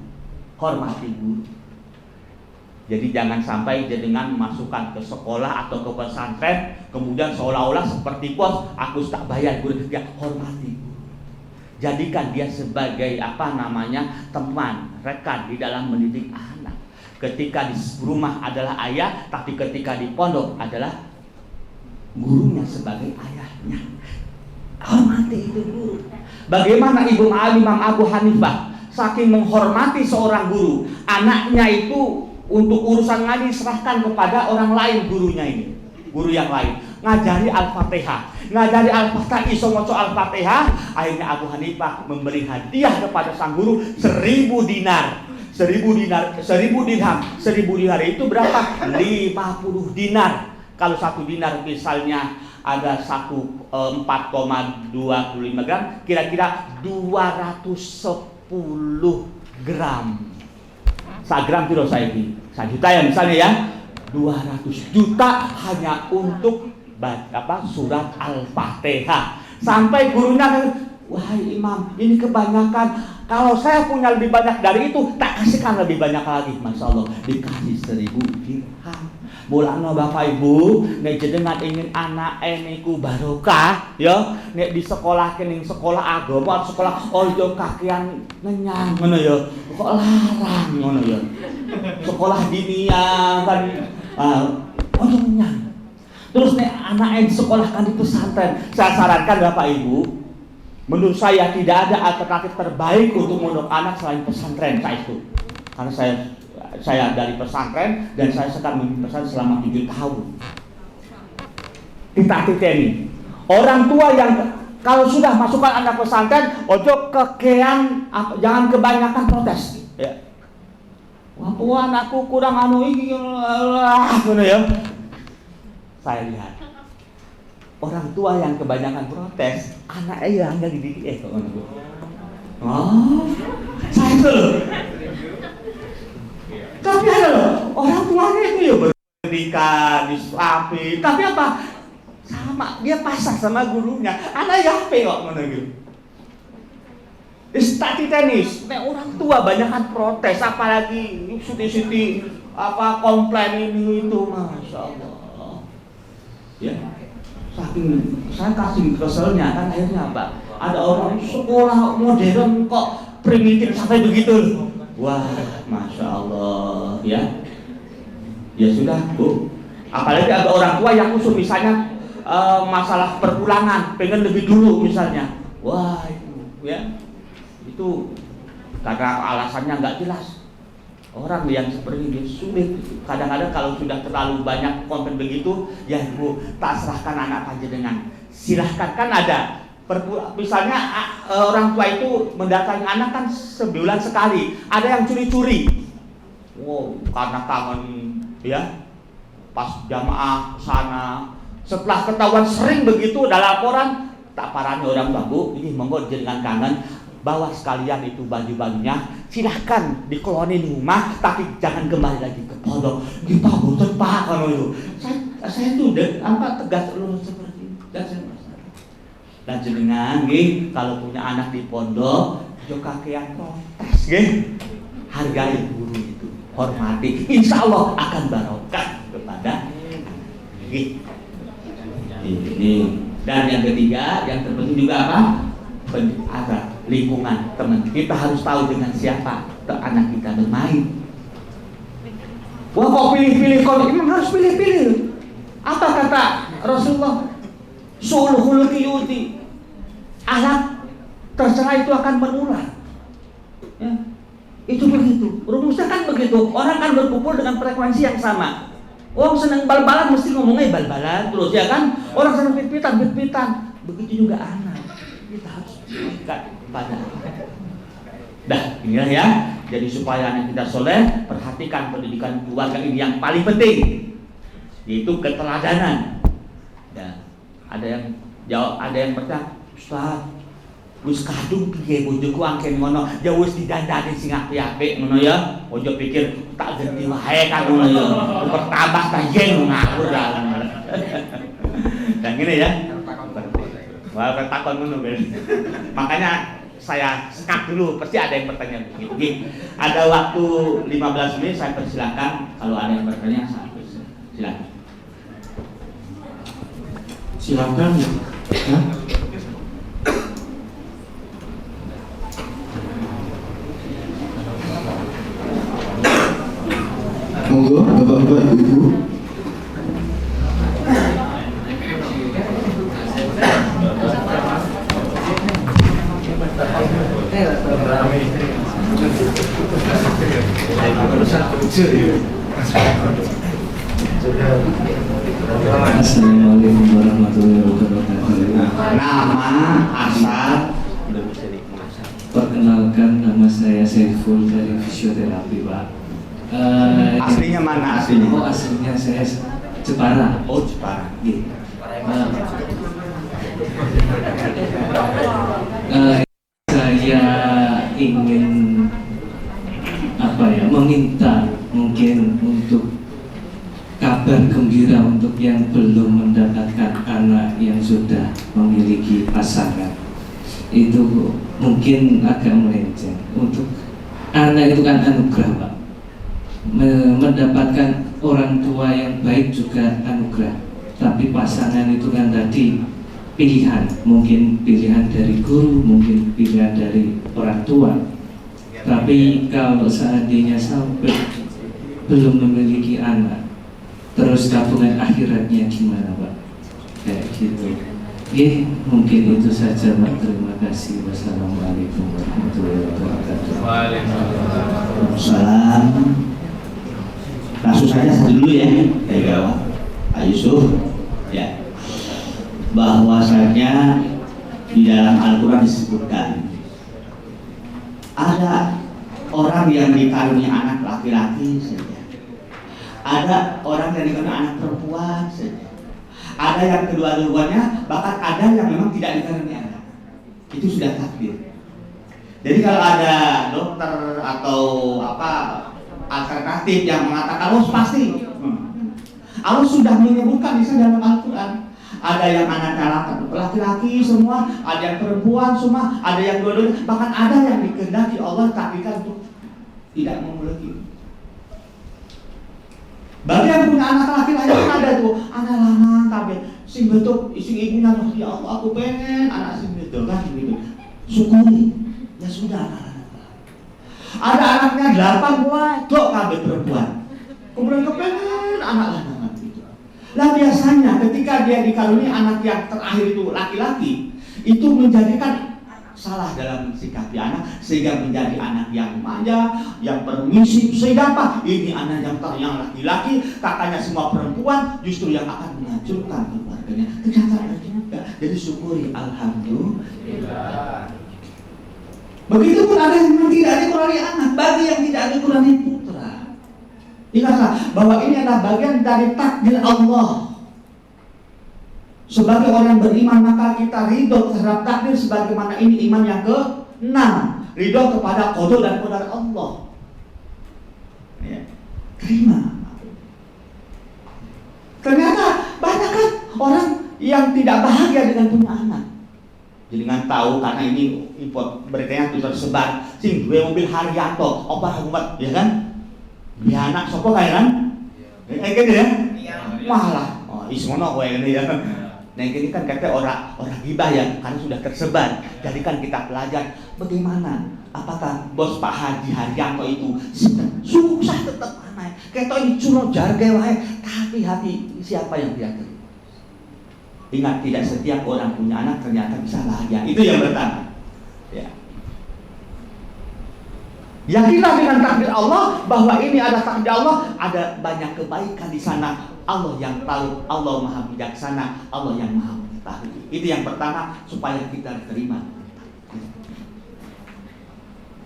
Hormati guru. Jadi jangan sampai dengan masukkan ke sekolah atau ke pesantren kemudian seolah-olah seperti pos, aku tak bayar guru. Ya, hormati guru. Jadikan dia sebagai teman, rekan di dalam mendidik anak. Ketika di rumah adalah ayah, tapi ketika di pondok adalah gurunya sebagai ayahnya. Hormati itu guru. Bagaimana Imam Abu Hanifah saking menghormati seorang guru, anaknya itu untuk urusan ngaji serahkan kepada orang lain gurunya ini, guru yang lain. Ngajari Al-Fatihah, iso maca Al-Fatihah. Akhirnya Abu Hanifah memberi hadiah kepada sang guru 1000 dinar. 1000 dirham. 1000 dinar itu berapa? 50 dinar. Kalau 1 dinar misalnya ada 4,25 gram, kira-kira 210 gram. 1 gram kilo saya ini 1 juta ya misalnya ya. 200 juta hanya untuk surat Al-Fatihah. Sampai gurunya, wahai imam, ini kebanyakan. Kalau saya punya lebih banyak dari itu, tak kasihkan lebih banyak lagi. Masya Allah, dikasih 1000 dirham. Mulanya Bapak Ibu, nek jenengan ingin anak niku barokah, ya, nek di sekolah kening sekolah agama, sekolah ojo kakian nenyang ngono ya. Kok larang ngono ya. Sekolah dinia kan ojo nenyang. Terus nek anak disekolahkan di pesantren, saya sarankan Bapak Ibu, menurut saya tidak ada alternatif terbaik untuk mondok anak selain pesantren itu. Karena saya dari pesantren dan saya sekarang memimpin pesantren selama 7 tahun. Kita titeni orang tua yang kalau sudah masukkan anak pesantren, ojo kekean, jangan kebanyakan protes. Ya. Wah, anakku kurang iki ya. Saya lihat orang tua yang kebanyakan protes, anaknya yang nggak dididik saya itu loh. Tapi ada loh, orang tuanya itu ya berikan, disuapi, tapi apa? Sama, dia pasrah sama gurunya. Anak ya apa kok ngono gitu. Istati tenis, orang tua banyakan protes, apalagi suti komplain ini itu, masya Allah. Ya. Saking saya kasih keselnya kan akhirnya apa? Ada orang sekolah modern kok primitif sampai begitu. Wah, masya Allah, ya. Ya sudah, Bu. Apalagi ada orang tua yang usul misalnya masalah perpulangan, pengen lebih dulu misalnya. Wah, itu ya. Itu karena alasannya nggak jelas. Orang yang seperti ini sulit. Kadang-kadang kalau sudah terlalu banyak konten begitu, ya ibu tak serahkan anak panjenengan. Silahkan, kan ada misalnya orang tua itu mendatangi anak kan sebulan sekali. Ada yang curi-curi. Wow, karena kangen ya. Pas jamaah sana, setelah ketahuan sering begitu ada laporan, tak parahnya orang tua, Bu, ini monggo jangan kangen, bawa sekalian itu baju-bajunya, silahkan dikeloni di rumah, tapi jangan kembali lagi ke pondok. Di Pak Boten Pak, kalau itu saya tuh tegas lurus seperti itu. Dan jenengan nggih kalau punya anak di pondok, jo kakean protes nggih. Hargai guru itu, hormati. Insya Allah akan barokah kepada ini. Dan yang ketiga, yang terpenting juga apa? Ada lingkungan teman. Kita harus tahu dengan siapa anak kita bermain. Wah, kok pilih-pilih? Kok memang harus pilih-pilih? Apa kata Rasulullah? Sulhul qiyuti. Anak tercela itu akan menular. Ya. Itu begitu. Rumusnya kan begitu. Orang kan berkumpul dengan frekuensi yang sama. Orang senang bal-balan mesti ngomongnya bal-balan terus ya kan. Orang senang pit-pitan. Begitu juga anak. Kita harus dekat pada. Dah, inilah ya. Jadi supaya anak kita soleh, perhatikan pendidikan keluarga ini yang paling penting, yaitu keteladanan. Ya, ada yang jawab, ada yang bertanya, Ustaz, wis kadung piye bojoku angken ngono, ya wis didandani sing apik-apik ngono ya. Ojo pikir tak ganti wae kan ngono ya. Pertambah ta yen ngawur ya. Dan gini ya. Wah, takon ngono ben. Makanya saya skip dulu, pasti ada yang bertanya begitu. Ada waktu 15 menit, saya persilakan kalau ada yang bertanya, silakan. Silakan. Hah? Monggo, Bapak-bapak, Ibu-ibu. Assalamualaikum warahmatullahi wabarakatuh. Nama, asal, Perkenalkan, nama saya Saiful dari fisioterapi, Pak. aslinya mana aslinya? Oh, aslinya saya Jepara. Oh, Jepara. Gitu. Saya ingin meminta mungkin untuk kabar gembira untuk yang belum mendapatkan anak yang sudah memiliki pasangan. Itu mungkin agak melenceng. Untuk anak itu kan anugerah, Pak. Mendapatkan orang tua yang baik juga anugerah. Tapi pasangan itu kan tadi pilihan, mungkin pilihan dari guru, mungkin pilihan dari orang tua. Tapi kalau seandainya sampai belum memiliki anak, terus tabungan akhiratnya gimana, Pak? Kayak gitu. Mungkin itu saja, Pak. Terima kasih. Wassalamualaikum warahmatullahi wabarakatuh. Waalaikumsalam. Langsung saja satu dulu ya, dari bawah. Pak Yusuf, ya. Bahwasanya di dalam Al-Quran disebutkan ada orang yang dikaruniai anak laki-laki saja, ada orang yang dikaruniai anak perempuan saja, ada yang kedua-duanya, bahkan ada yang memang tidak dikaruniai anak. Itu sudah takdir. Jadi kalau ada dokter atau alternatif yang mengatakan Allah pasti, Allah sudah menyebutkan di dalam Al-Quran. Ada yang anaknya laki-laki semua, ada yang perempuan semua, ada yang dua-duanya, bahkan ada yang dikehendaki Allah takdirkan untuk tidak memiliki. Bagi yang punya anak laki-laki ada tuh, anak lanang tapi sing betul isi ibunya tuh, ya Allah aku pengen anak sing betul kan gitu. Syukuri, ya sudah anak-anak. Ada anaknya 8 wadok kabeh perempuan. Kemudian kepengen anak lanang. Lah biasanya ketika dia dikaruniai anak yang terakhir itu laki-laki, itu menjadikan salah dalam mensikapi anak sehingga menjadi anak yang manja, yang permisif, sehingga apa? Ini anak yang laki-laki, kakaknya semua perempuan, justru yang akan menghancurkan keluarganya. Ternyata juga. Jadi syukuri, alhamdulillah. Begitupun ada yang tidak dikurani anak, bagi yang tidak dikurani putra. Ingatlah bahwa ini adalah bagian dari takdir Allah. Sebagai orang beriman maka kita ridho terhadap takdir sebagaimana ini iman yang ke-6, ridho kepada qada dan qadar Allah. Ya. Terima. Ternyata banyak kan orang yang tidak bahagia dengan punya anak. Jadi dengan tahu karena ini import beritanya itu tersebar, sing gue mobil Haryanto, opah umat, ya kan? Dia anak sopo kayak kan? Gitu ya? Malah, ismono gue ini ya. Nah ini kan kata orang gibah ya, karena sudah tersebar. Jadi kan kita pelajar bagaimana, apakah bos Pak Haji Haryanto itu susah tetap aneh. Kita ini cuma jarge wae, tapi hati siapa yang dia terima? Ingat, tidak setiap orang punya anak ternyata bisa bahagia. Itu yang pertama. Ya. Yakinlah dengan takdir Allah bahwa ini ada takdir Allah, ada banyak kebaikan di sana. Allah yang tahu, Allah Maha Bijaksana, Allah yang Maha Mengetahui. Itu yang pertama supaya kita terima.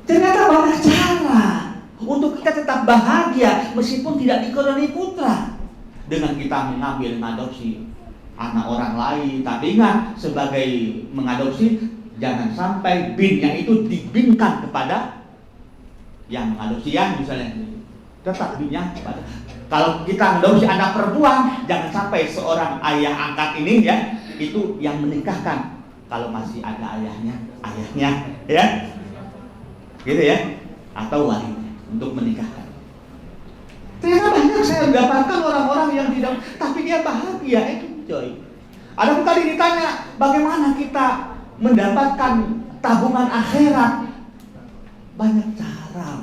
Ternyata banyak cara untuk kita tetap bahagia meskipun tidak dikaruniai putra. Dengan kita mengambil mengadopsi anak orang lain, tapi ingat sebagai mengadopsi jangan sampai binnya itu dibinkan kepada yang mengadopsi ya, misalnya tetap binnya kepada. Kalau kita mengadopsi anak perempuan, jangan sampai seorang ayah angkat ini ya itu yang menikahkan. Kalau masih ada ayahnya ya, gitu ya, atau walinya untuk menikahkan. Ternyata banyak saya dapatkan orang-orang yang tidak, tapi dia bahagia itu. Coy. Ada pun tadi ditanya bagaimana kita mendapatkan tabungan akhirat. Banyak cara.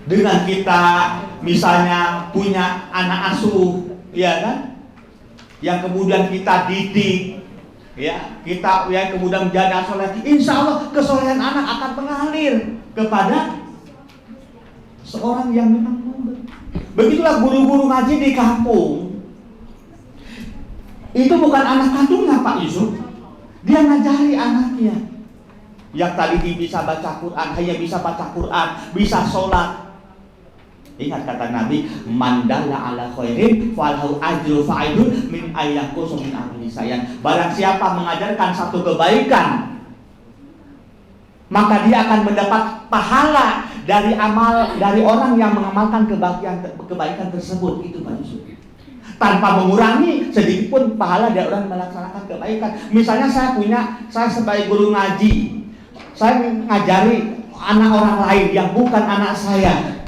Dengan kita misalnya punya anak asuh, ya kan? Yang kemudian kita didik, ya, kita ya kemudian menjadi soleh. Insya Allah kesolehan anak akan mengalir kepada seorang yang memang memberi. Begitulah guru-guru ngaji di kampung. Itu bukan anak kandungnya Pak Yusuf. Dia ngajari anaknya. Yang tadi bisa baca Quran, hanya bisa baca Quran, bisa sholat. Ingat kata Nabi, mandalla ala khairin falahu ajru fa'idun min ayyakusu min amri sayan. Barang siapa mengajarkan satu kebaikan, maka dia akan mendapat pahala dari amal dari orang yang mengamalkan kebaikan tersebut. Itu Pak Yusuf. Tanpa mengurangi sedikit pun pahala dari orang melaksanakan kebaikan. Misalnya saya sebagai guru ngaji, saya ngajari anak orang lain yang bukan anak saya,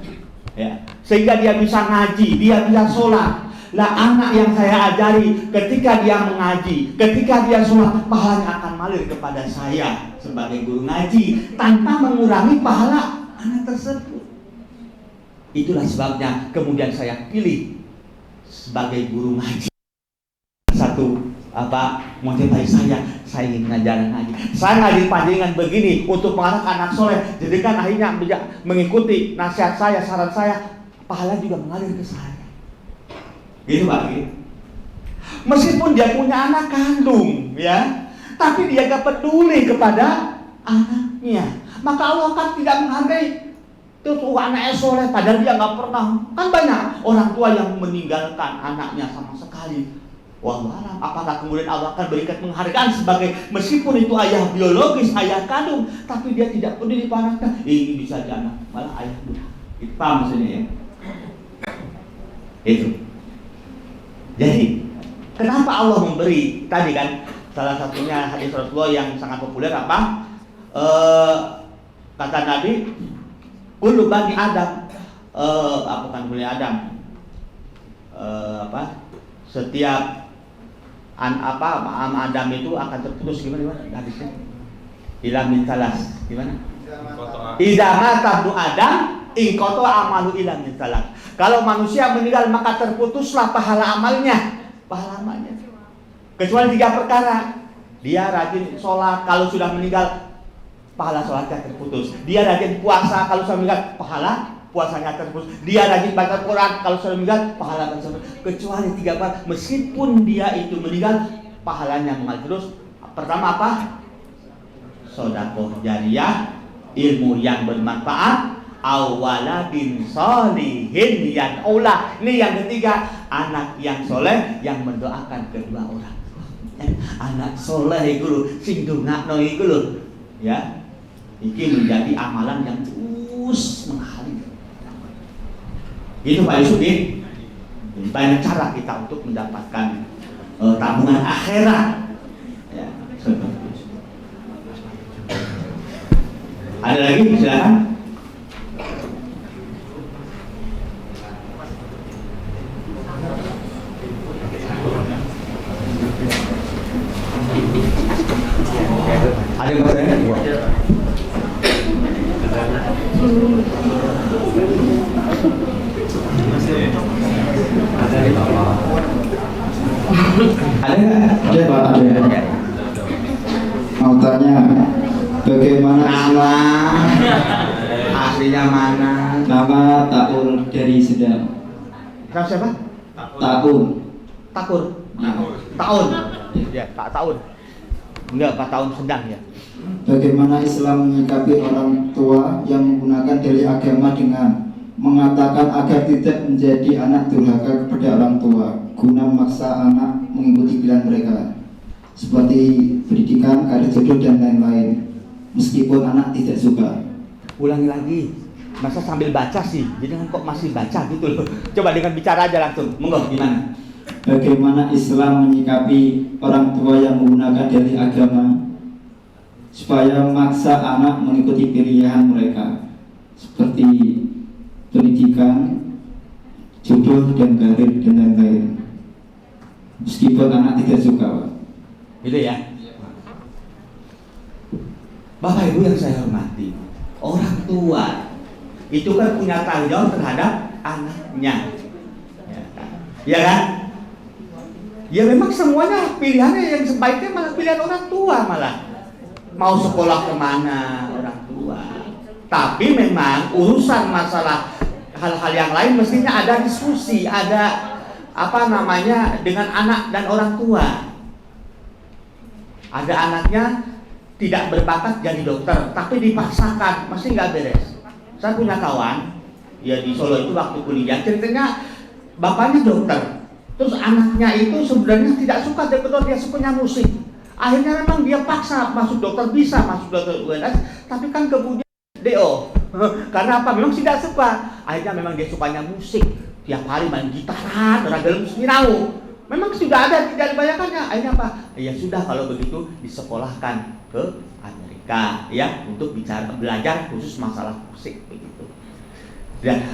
ya, sehingga dia bisa ngaji, dia bisa sholat. Lah anak yang saya ajari ketika dia mengaji, ketika dia sholat, pahalanya akan mengalir kepada saya sebagai guru ngaji tanpa mengurangi pahala anak tersebut. Itulah sebabnya kemudian saya pilih sebagai guru ngaji. Satu motivasi saya ingin ngajarin ngaji. Saya ngaji panjangan begini untuk mengarahkan anak soleh. Jadi kan akhirnya mengikuti nasihat saya, saran saya, pahala juga mengalir ke saya. Gitu Pak. Gitu. Meskipun dia punya anak kandung, ya, tapi dia gak peduli kepada anaknya, maka Allah kan tidak menghargai. Terus anaknya soleh padahal dia nggak pernah. Kan banyak orang tua yang meninggalkan anaknya sama sekali. Wallahualam, apakah kemudian Allah akan berikan penghargaan sebagai meskipun itu ayah biologis, ayah kandung, tapi dia tidak peduli pada anaknya. Ini bisa jadi anak malah ayah buah. Itu paham maksudnya ya? Itu. Jadi kenapa Allah memberi tadi kan salah satunya hadis Rasulullah yang sangat populer apa? Kata Nabi, kullu bani Adam, bukan bani Adam, setiap Adam itu akan terputus gimana hadisnya? Ila min salas, gimana? Idza mata ibnu Adam, inqata amalu ila min salas. Kalau manusia meninggal maka terputuslah pahala amalnya. Kecuali 3 perkara. Dia rajin sholat, kalau sudah meninggal pahala sholatnya terputus. Dia rajin puasa, kalau sudah meninggal pahala puasanya terputus. Dia rajin baca Quran, kalau sudah meninggal pahala baca Quran. Kecuali 3 hal, meskipun dia itu meninggal, pahalanya mengalir terus. Pertama apa? Sedekah jariyah, ilmu yang bermanfaat, awaladin sholihin yad'ulah. Ini yang ketiga, anak yang soleh yang mendoakan kedua orang. Anak soleh itu sing dongakno iku lho, ya. Iki menjadi amalan yang terus mengalir. Itu Pak Yusuf, banyak cara kita untuk mendapatkan tabungan akhirat. Ya, seperti itu. Ada lagi, silakan. Ada yang bertanya? Ada nggak? Ada Pak, ada. Mau tanya, bagaimana Nama aslinya mana? nama Taul dari Sedang? Kamu siapa? Taul. Takur. Tahun. Ya, Pak Tahun. Enggak, Pak Tahun sedang ya. Bagaimana Islam menyikapi orang tua yang menggunakan dalih agama dengan mengatakan agar tidak menjadi anak durhaka kepada orang tua guna memaksa anak mengikuti pilihan mereka seperti pendidikan, karir jodoh dan lain-lain meskipun anak tidak suka. Ulangi lagi. Masa sambil baca sih? Jadi kan kok masih baca gitu loh. Coba dengan bicara aja langsung. Monggo gimana? Bagaimana Islam menyikapi orang tua yang menggunakan dalih agama supaya memaksa anak mengikuti pilihan mereka seperti pendidikan, jodoh dan karir dan lain-lain meskipun anak tidak suka, Pak. Gitu ya. Bapak Ibu yang saya hormati, orang tua itu kan punya tanggung jawab terhadap anaknya. Ya kan? Ya memang semuanya pilihannya yang sebaiknya malah pilihan orang tua malah. Mau sekolah kemana orang tua. Tapi memang urusan masalah hal-hal yang lain mestinya ada diskusi, ada dengan anak dan orang tua. Ada anaknya tidak berbakat jadi dokter, tapi dipaksakan, masih nggak beres. Saya punya kawan, ya di Solo itu waktu kuliah, ceritanya bapaknya dokter, terus anaknya itu sebenarnya tidak suka dokter, dia sukanya musik. Akhirnya memang dia paksa masuk dokter, bisa masuk dokter UNS, tapi kan kemudian DO. Karena apa? Memang tidak suka. Akhirnya memang dia sukanya musik, tiap hari main gitaran, ragam Mirau. Memang sudah ada, tidak dibayangkannya. Akhirnya apa? Ya sudah, kalau begitu disekolahkan ke Amerika ya untuk belajar khusus masalah musik begitu. Dan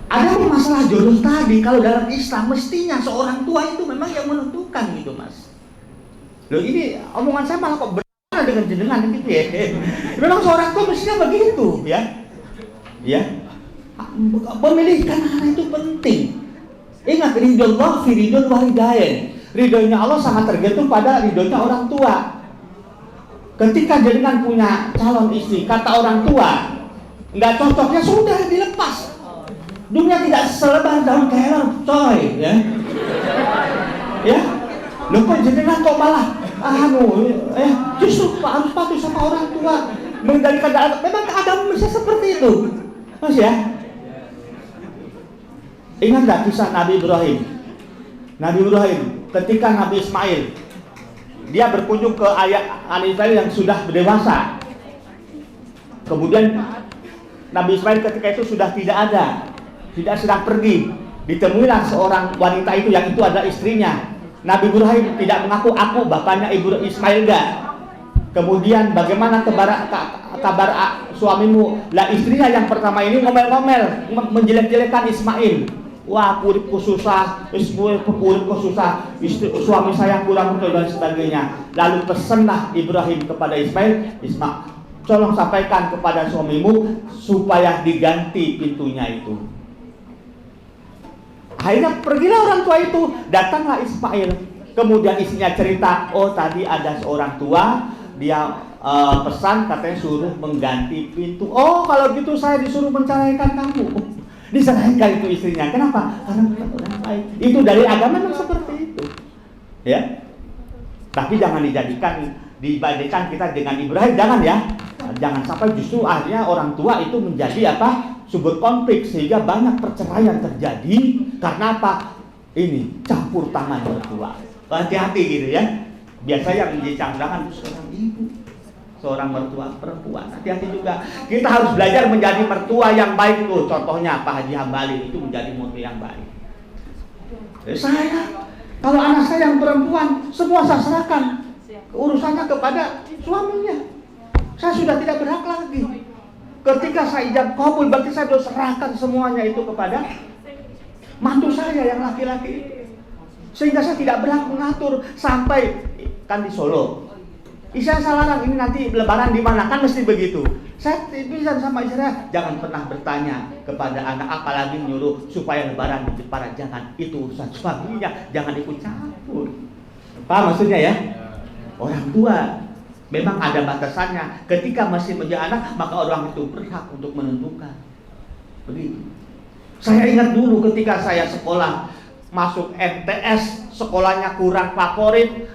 ada masalah jodoh tadi, kalau dalam Islam mestinya seorang tua itu memang yang menentukan gitu, Mas. Loh, ini omongan saya malah kok berbeda dengan jenengan gitu ya. Memang seorang tua mestinya begitu ya. Ya. Memilihkan anak itu penting. Ingat, ridhullah fi ridhul walidain. Ridhonya Allah sangat tergantung pada ridhonya orang tua. Ketika jenengan punya calon istri, kata orang tua nggak cocoknya, sudah dilepas. Dunia tidak selebar daun kelor, coy, ya. Ya, lupa jenengan kok malah justru harus patuh sama orang tua, mengendalikan keadaan. Memang keadaan bisa seperti itu, Mas ya. Ingat nggak kisah Nabi Ibrahim? Nabi Ibrahim ketika Nabi Ismail dia berkunjung ke anak Israel yang sudah dewasa. Kemudian Nabi Ismail ketika itu sudah tidak ada, tidak sedang pergi. Ditemuilah seorang wanita itu yang itu adalah istrinya. Nabi Ibrahim tidak mengaku aku bapaknya Ibu Ismail enggak. Kemudian bagaimana kabar suamimu? Lah istrinya yang pertama ini ngomel-ngomel, menjelek-jelekan Ismail. Wah, puripku susah, puripku susah, suami saya kurang betul dan sebagainya. Lalu pesanlah Ibrahim kepada Ismail, tolong sampaikan kepada suamimu supaya diganti pintunya itu. Akhirnya pergilah orang tua itu, datanglah Ismail. Kemudian istrinya cerita, oh tadi ada seorang tua, dia pesan katanya suruh mengganti pintu. Oh kalau gitu saya disuruh menceraikan kamu. Diceraikan itu istrinya. Kenapa? Karena bukan orang baik. Itu dari agama memang seperti itu. Ya. Tapi jangan dibandingkan kita dengan Ibrahim, jangan ya. Jangan sampai justru akhirnya orang tua itu menjadi sumber konflik sehingga banyak perceraian terjadi karena apa? Ini campur tangan mertua. Hati-hati gitu ya. Biasanya yang menjadi candangan seorang ibu, seorang mertua perempuan. Hati-hati juga. Kita harus belajar menjadi mertua yang baik tuh. Contohnya Pak Haji Hambali itu menjadi mertua yang baik. Saya kalau anak saya yang perempuan, semua saya serahkan urusannya kepada suaminya. Saya sudah tidak berhak lagi. Ketika saya ijab kabul, berarti saya sudah serahkan semuanya itu kepada mantu saya yang laki-laki itu. Sehingga saya tidak berhak mengatur sampai kan di Solo. Saya larang ini nanti lebaran di mana, kan mesti begitu. Saya bilang sama istri saya, jangan pernah bertanya kepada anak, apalagi nyuruh supaya lebaran di Jepara, jangan, itu urusan suaminya, jangan ikut campur. Paham maksudnya ya? Orang tua memang ada batasannya. Ketika masih menjadi anak, maka orang itu berhak untuk menentukan. Begitu. Saya ingat dulu ketika saya sekolah, masuk MTS, sekolahnya kurang favorit,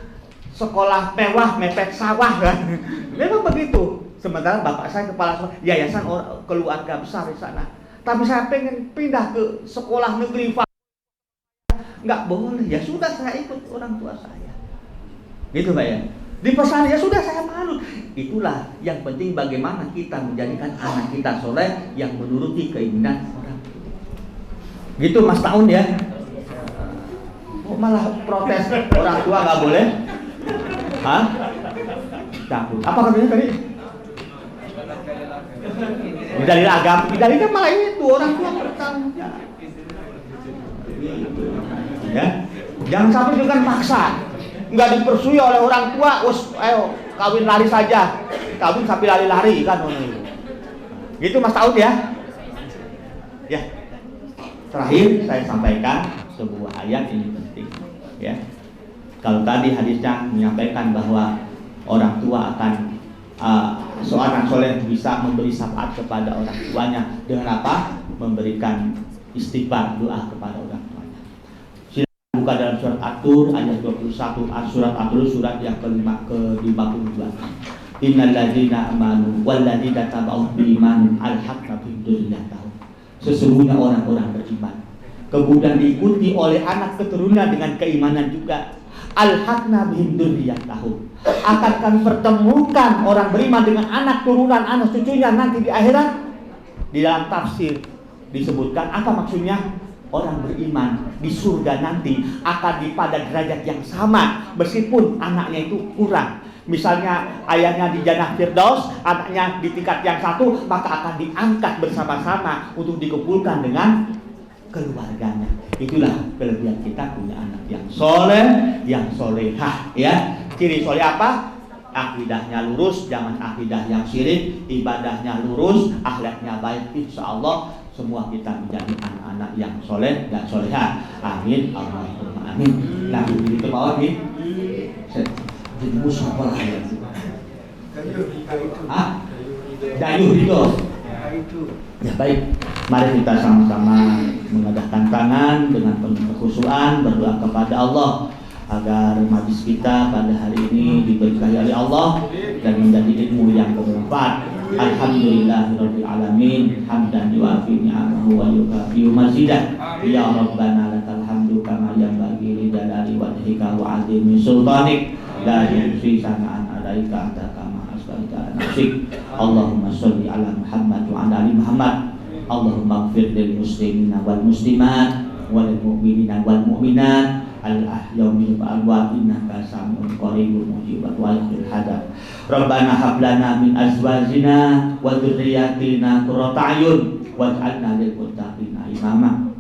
sekolah mewah, mepet sawah kan. Memang begitu. Sementara bapak saya kepala sekolah yayasan keluarga besar di sana. Tapi saya pengen pindah ke sekolah negeri, nggak boleh. Ya sudah, saya ikut orang tua saya. Gitu Pak ya. Di pesan ya sudah, saya manut. Itulah yang penting, bagaimana kita menjadikan anak kita soleh yang menuruti keinginan orang tua. Gitu Mas Taun ya. Oh, malah protes orang tua nggak boleh. Hah? Campur. Apa katanya tadi? Dalil agama. Dalilnya malah itu orang tua bertanggung jawab. Ya. Jangan sampai juga maksa. Nggak dipersui oleh orang tua. Ayo kawin lari saja. Kawin sampai lari-lari kan. Gitu Mas Taud ya. Ya. Terakhir saya sampaikan sebuah ayat ini penting. Ya. Kalau tadi hadisnya menyampaikan bahwa orang tua akan seorang soleh bisa memberi syafaat kepada orang tuanya dengan apa? Memberikan istighfar, doa kepada orang tuanya. Silakan buka dalam surat At-Tur ayat 21, surat At-Tur surat yang ke-52. Innal ladzina amanu wal ladzina tabauhum biiman alhaqna bihim dzurriyyatahum. Sesungguhnya orang-orang beriman kemudian diikuti oleh anak keturunan dengan keimanan juga. Alhaqna bihim dzurriyyatahum, akan kami pertemukan orang beriman dengan anak turunan, anak cucunya nanti di akhirat. Di dalam tafsir disebutkan apa maksudnya? Orang beriman di surga nanti akan pada derajat yang sama meskipun anaknya itu kurang. Misalnya ayahnya di Jannah Firdaus, anaknya di tingkat yang satu, maka akan diangkat bersama-sama untuk dikumpulkan dengan keluarganya. Itulah kelebihan kita punya anak yang soleh, yang solehah ya. Ciri soleh apa? Akidahnya lurus, jangan akidah yang syirik, ibadahnya lurus, akhlaknya baik. Insya Allah semua kita menjadi anak-anak yang soleh dan solehah. Amin, Allahumma amin. Nah begitu Pak Wadi. Jadi musyawarah ya. Dayuh itu. Ya baik, mari kita sama-sama mengadahkan tangan dengan penuh kekhusyuan, berdoa kepada Allah agar majlis kita pada hari ini diberkahi oleh Allah dan menjadi ilmu yang bermanfaat. Alhamdulillahirabbil alamin, hamdan yuafi ni'amahu wa yukafi mazidah. Ya Rabbana lakal hamdu kama yanbaghi li jalali wajhika wa 'azimi sultanik. La yuhsi sana'an 'alaika anta kama asbaita nafsik. Allahumma sholli ala Muhammad wa ala ali Muhammad. Allahumma ighfir lil muslimina wal muslimat wal mu'minina wal mu'minat al-ahya'i minhum al-amwat innaka sami'un qaribun mujibud wa'il hadab. Rabbana hab lana min azwajina wa dzurriyyatina qurrata a'yun waj'alna lil muttaqina imama.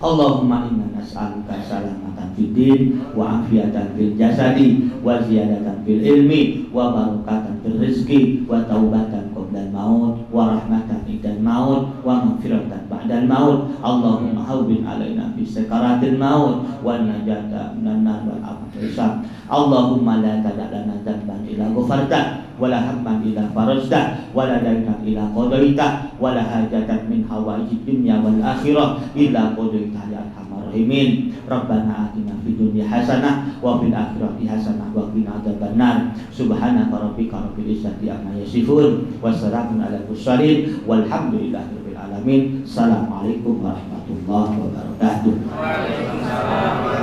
Allahumma inna nas'aluka salamatan fid din wa afiyatan fil jasadi wa ziyadatan fil ilmi wa barakatan fil rizqi wa taubatan qabla al-maut wa rahmatan indal maut wa maghfiratan ba'dal maut. Allahumma hawwin alaina bis sakaratil maut wan najata minan nar wal afwa hisab. Allahumma la tada' lana dzanban illa ghafarta wala hamman illa farajta wala daynan illa qadaita wala hajatan min hawaijid dunya wal akhirah illa qadaita ya arhamar rahimin. Rabbana atina fid dunya hasanah wa fil akhirati hasanah wa qina adzabannar. Subhanaka rabbika rabbil izzati amma yasifun wa salamun alal mursalin walhamdulillahi rabbil alamin. Assalamualaikum warahmatullahi wabarakatuh. Waalaikumsalam.